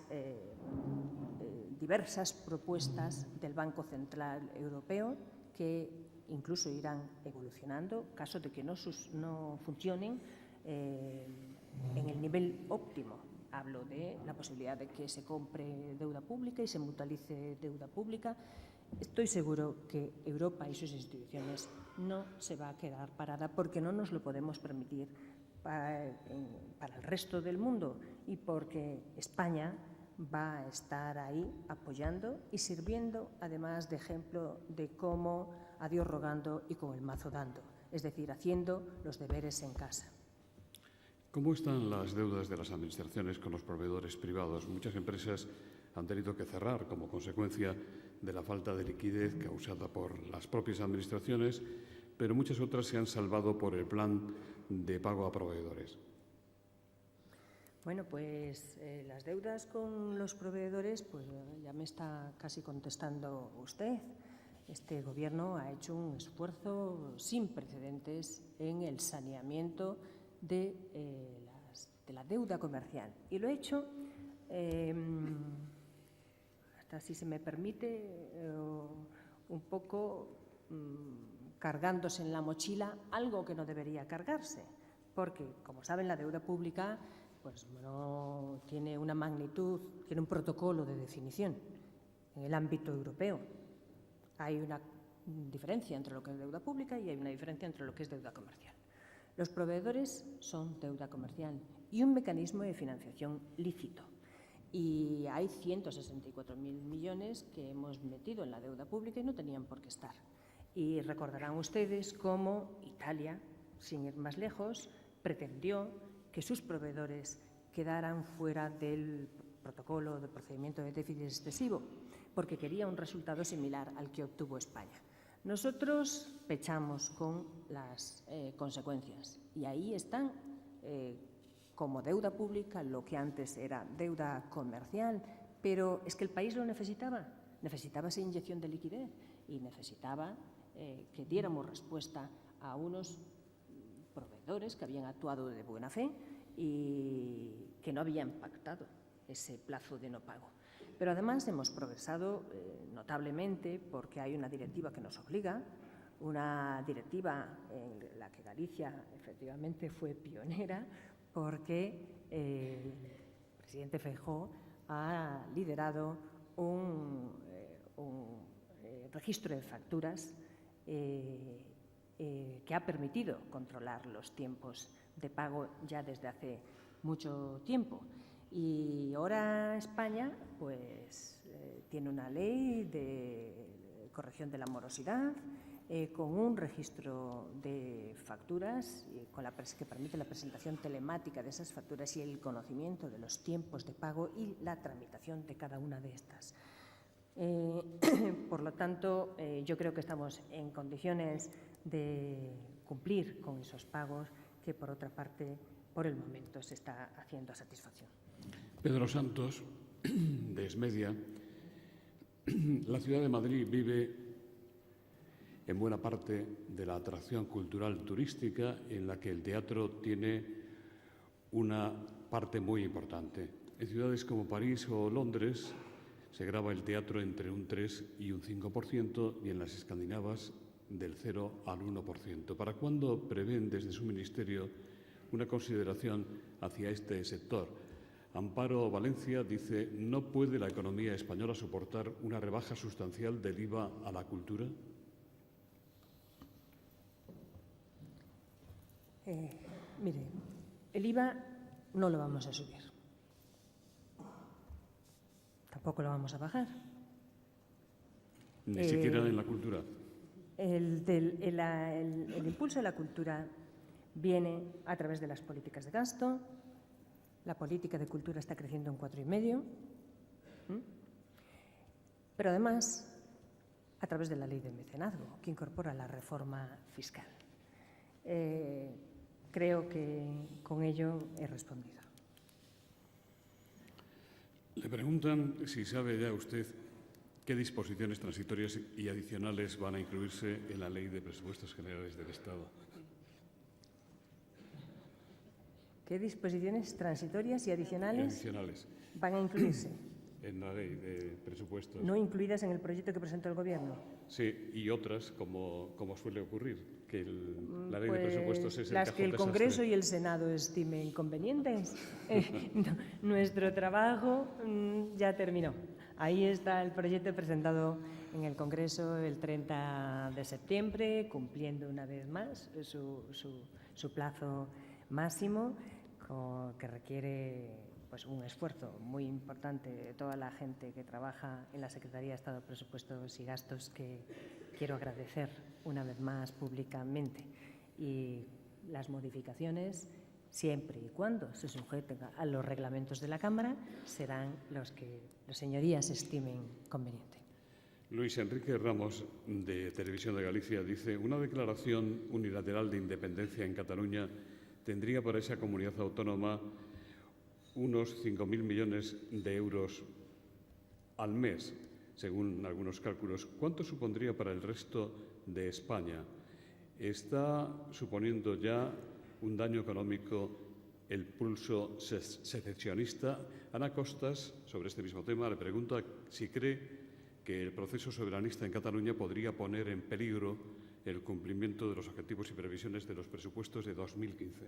diversas propuestas del Banco Central Europeo que incluso irán evolucionando, caso de que no funcionen en el nivel óptimo. Hablo de la posibilidad de que se compre deuda pública y se mutualice deuda pública. Estoy seguro que Europa y sus instituciones no se va a quedar parada porque no nos lo podemos permitir para el resto del mundo y porque España va a estar ahí apoyando y sirviendo además de ejemplo de cómo a Dios rogando y con el mazo dando, es decir, haciendo los deberes en casa. ¿Cómo están las deudas de las administraciones con los proveedores privados? Muchas empresas han tenido que cerrar como consecuencia de la falta de liquidez causada por las propias administraciones, pero muchas otras se han salvado por el plan de pago a proveedores. Bueno, pues las deudas con los proveedores, pues ya me está casi contestando usted. Este Gobierno ha hecho un esfuerzo sin precedentes en el saneamiento de la deuda comercial. Y lo ha hecho, hasta si se me permite, un poco cargándose en la mochila algo que no debería cargarse. Porque, como saben, la deuda pública pues no tiene una magnitud, tiene un protocolo de definición en el ámbito europeo. Hay una diferencia entre lo que es deuda pública y hay una diferencia entre lo que es deuda comercial. Los proveedores son deuda comercial y un mecanismo de financiación lícito. Y hay 164.000 millones que hemos metido en la deuda pública y no tenían por qué estar. Y recordarán ustedes cómo Italia, sin ir más lejos, pretendió que sus proveedores quedaran fuera del protocolo de procedimiento de déficit excesivo, porque quería un resultado similar al que obtuvo España. Nosotros pechamos con las consecuencias y ahí están como deuda pública lo que antes era deuda comercial, pero es que el país lo necesitaba esa inyección de liquidez y necesitaba que diéramos respuesta a unos proveedores que habían actuado de buena fe y que no habían pactado ese plazo de no pago. Pero además hemos progresado notablemente porque hay una directiva que nos obliga, una directiva en la que Galicia efectivamente fue pionera porque el presidente Feijóo ha liderado un registro de facturas que ha permitido controlar los tiempos de pago ya desde hace mucho tiempo. Y ahora España pues, tiene una ley de corrección de la morosidad con un registro de facturas que permite la presentación telemática de esas facturas y el conocimiento de los tiempos de pago y la tramitación de cada una de estas. Por lo tanto, yo creo que estamos en condiciones de cumplir con esos pagos que, por otra parte, por el momento se está haciendo a satisfacción. Pedro Santos, de Esmedia. La ciudad de Madrid vive en buena parte de la atracción cultural turística en la que el teatro tiene una parte muy importante. En ciudades como París o Londres se graba el teatro entre un 3 y un 5% y en las escandinavas del 0 al 1%. ¿Para cuándo prevén desde su ministerio una consideración hacia este sector? Amparo Valencia dice: ¿no puede la economía española soportar una rebaja sustancial del IVA a la cultura? Mire, el IVA no lo vamos a subir. Tampoco lo vamos a bajar. Ni siquiera en la cultura. El impulso de la cultura viene a través de las políticas de gasto. La política de cultura está creciendo en 4,5. Pero además, a través de la ley de mecenazgo, que incorpora la reforma fiscal. Creo que con ello he respondido. Le preguntan si sabe ya usted qué disposiciones transitorias y adicionales van a incluirse en la Ley de Presupuestos Generales del Estado. ¿Qué disposiciones transitorias y adicionales van a incluirse? En la Ley de Presupuestos. ¿No incluidas en el proyecto que presentó el Gobierno? Sí, y otras, como suele ocurrir, que la Ley de Presupuestos es el las que el cajón Congreso desastre. y el Senado estimen convenientes. Nuestro trabajo ya terminó. Ahí está el proyecto presentado en el Congreso el 30 de septiembre, cumpliendo una vez más su plazo máximo, que requiere pues un esfuerzo muy importante de toda la gente que trabaja en la Secretaría de Estado de Presupuestos y Gastos, que quiero agradecer una vez más públicamente. Y las modificaciones, siempre y cuando se sujeten a los reglamentos de la Cámara, serán los que las señorías estimen conveniente. Luis Enrique Ramos, de Televisión de Galicia, dice: una declaración unilateral de independencia en Cataluña tendría para esa comunidad autónoma unos 5.000 millones de euros al mes, según algunos cálculos. ¿Cuánto supondría para el resto de España? ¿Está suponiendo ya un daño económico el pulso secesionista? Ana Costas, sobre este mismo tema, le pregunta si cree que el proceso soberanista en Cataluña podría poner en peligro el cumplimiento de los objetivos y previsiones de los presupuestos de 2015.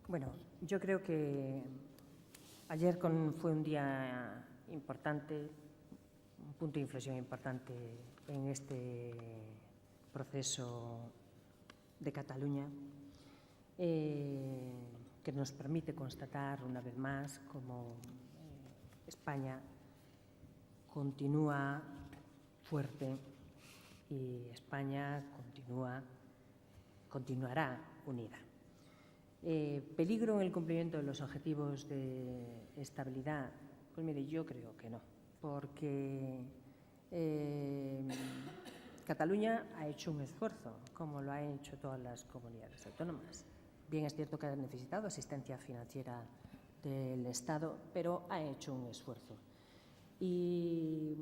Bueno, yo creo que ayer fue un día importante, un punto de inflexión importante en este proceso de Cataluña, que nos permite constatar una vez más cómo España continúa fuerte y España continuará unida. ¿Peligro en el cumplimiento de los objetivos de estabilidad? Pues mire, yo creo que no, porque Cataluña ha hecho un esfuerzo, como lo han hecho todas las comunidades autónomas. Bien, es cierto que ha necesitado asistencia financiera del Estado, pero ha hecho un esfuerzo. Y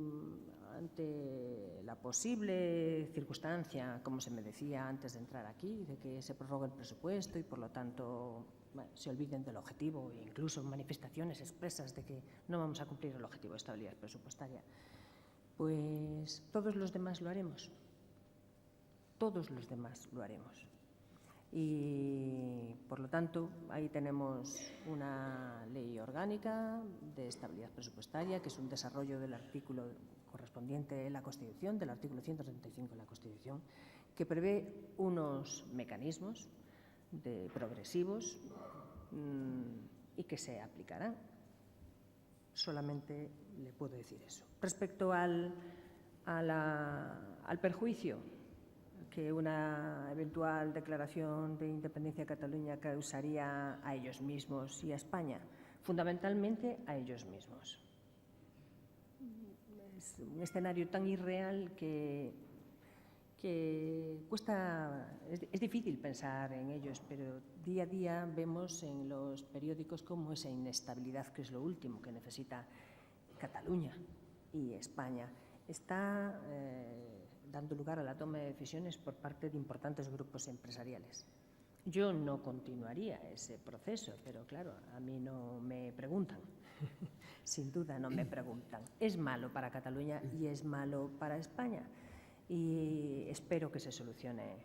ante la posible circunstancia, como se me decía antes de entrar aquí, de que se prorrogue el presupuesto y, por lo tanto, se olviden del objetivo, e incluso manifestaciones expresas de que no vamos a cumplir el objetivo de estabilidad presupuestaria, pues todos los demás lo haremos. Todos los demás lo haremos. Y, por lo tanto, ahí tenemos una ley orgánica de estabilidad presupuestaria, que es un desarrollo del artículo correspondiente en la Constitución, del artículo 135 de la Constitución, que prevé unos mecanismos progresivos y que se aplicarán. Solamente le puedo decir eso. Respecto al perjuicio que una eventual declaración de independencia de Cataluña causaría a ellos mismos y a España, fundamentalmente a ellos mismos. Es un escenario tan irreal que cuesta, es difícil pensar en ellos, pero día a día vemos en los periódicos cómo esa inestabilidad, que es lo último que necesita Cataluña y España, está dando lugar a la toma de decisiones por parte de importantes grupos empresariales. Yo no continuaría ese proceso, pero claro, a mí no me preguntan. Sin duda no me preguntan. Es malo para Cataluña y es malo para España. Y espero que se solucione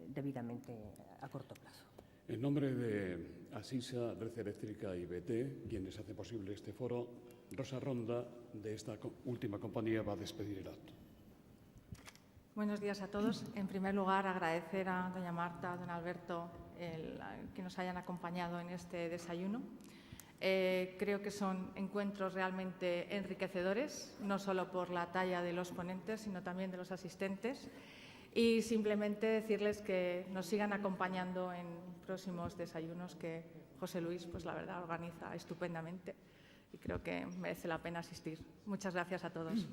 debidamente a corto plazo. En nombre de Asisa, Red Eléctrica y BT, quienes hacen posible este foro, Rosa Ronda, de esta última compañía, va a despedir el acto. Buenos días a todos. En primer lugar, agradecer a doña Marta, a don Alberto, que nos hayan acompañado en este desayuno. Creo que son encuentros realmente enriquecedores, no solo por la talla de los ponentes, sino también de los asistentes. Y simplemente decirles que nos sigan acompañando en próximos desayunos que José Luis, pues la verdad, organiza estupendamente y creo que merece la pena asistir. Muchas gracias a todos.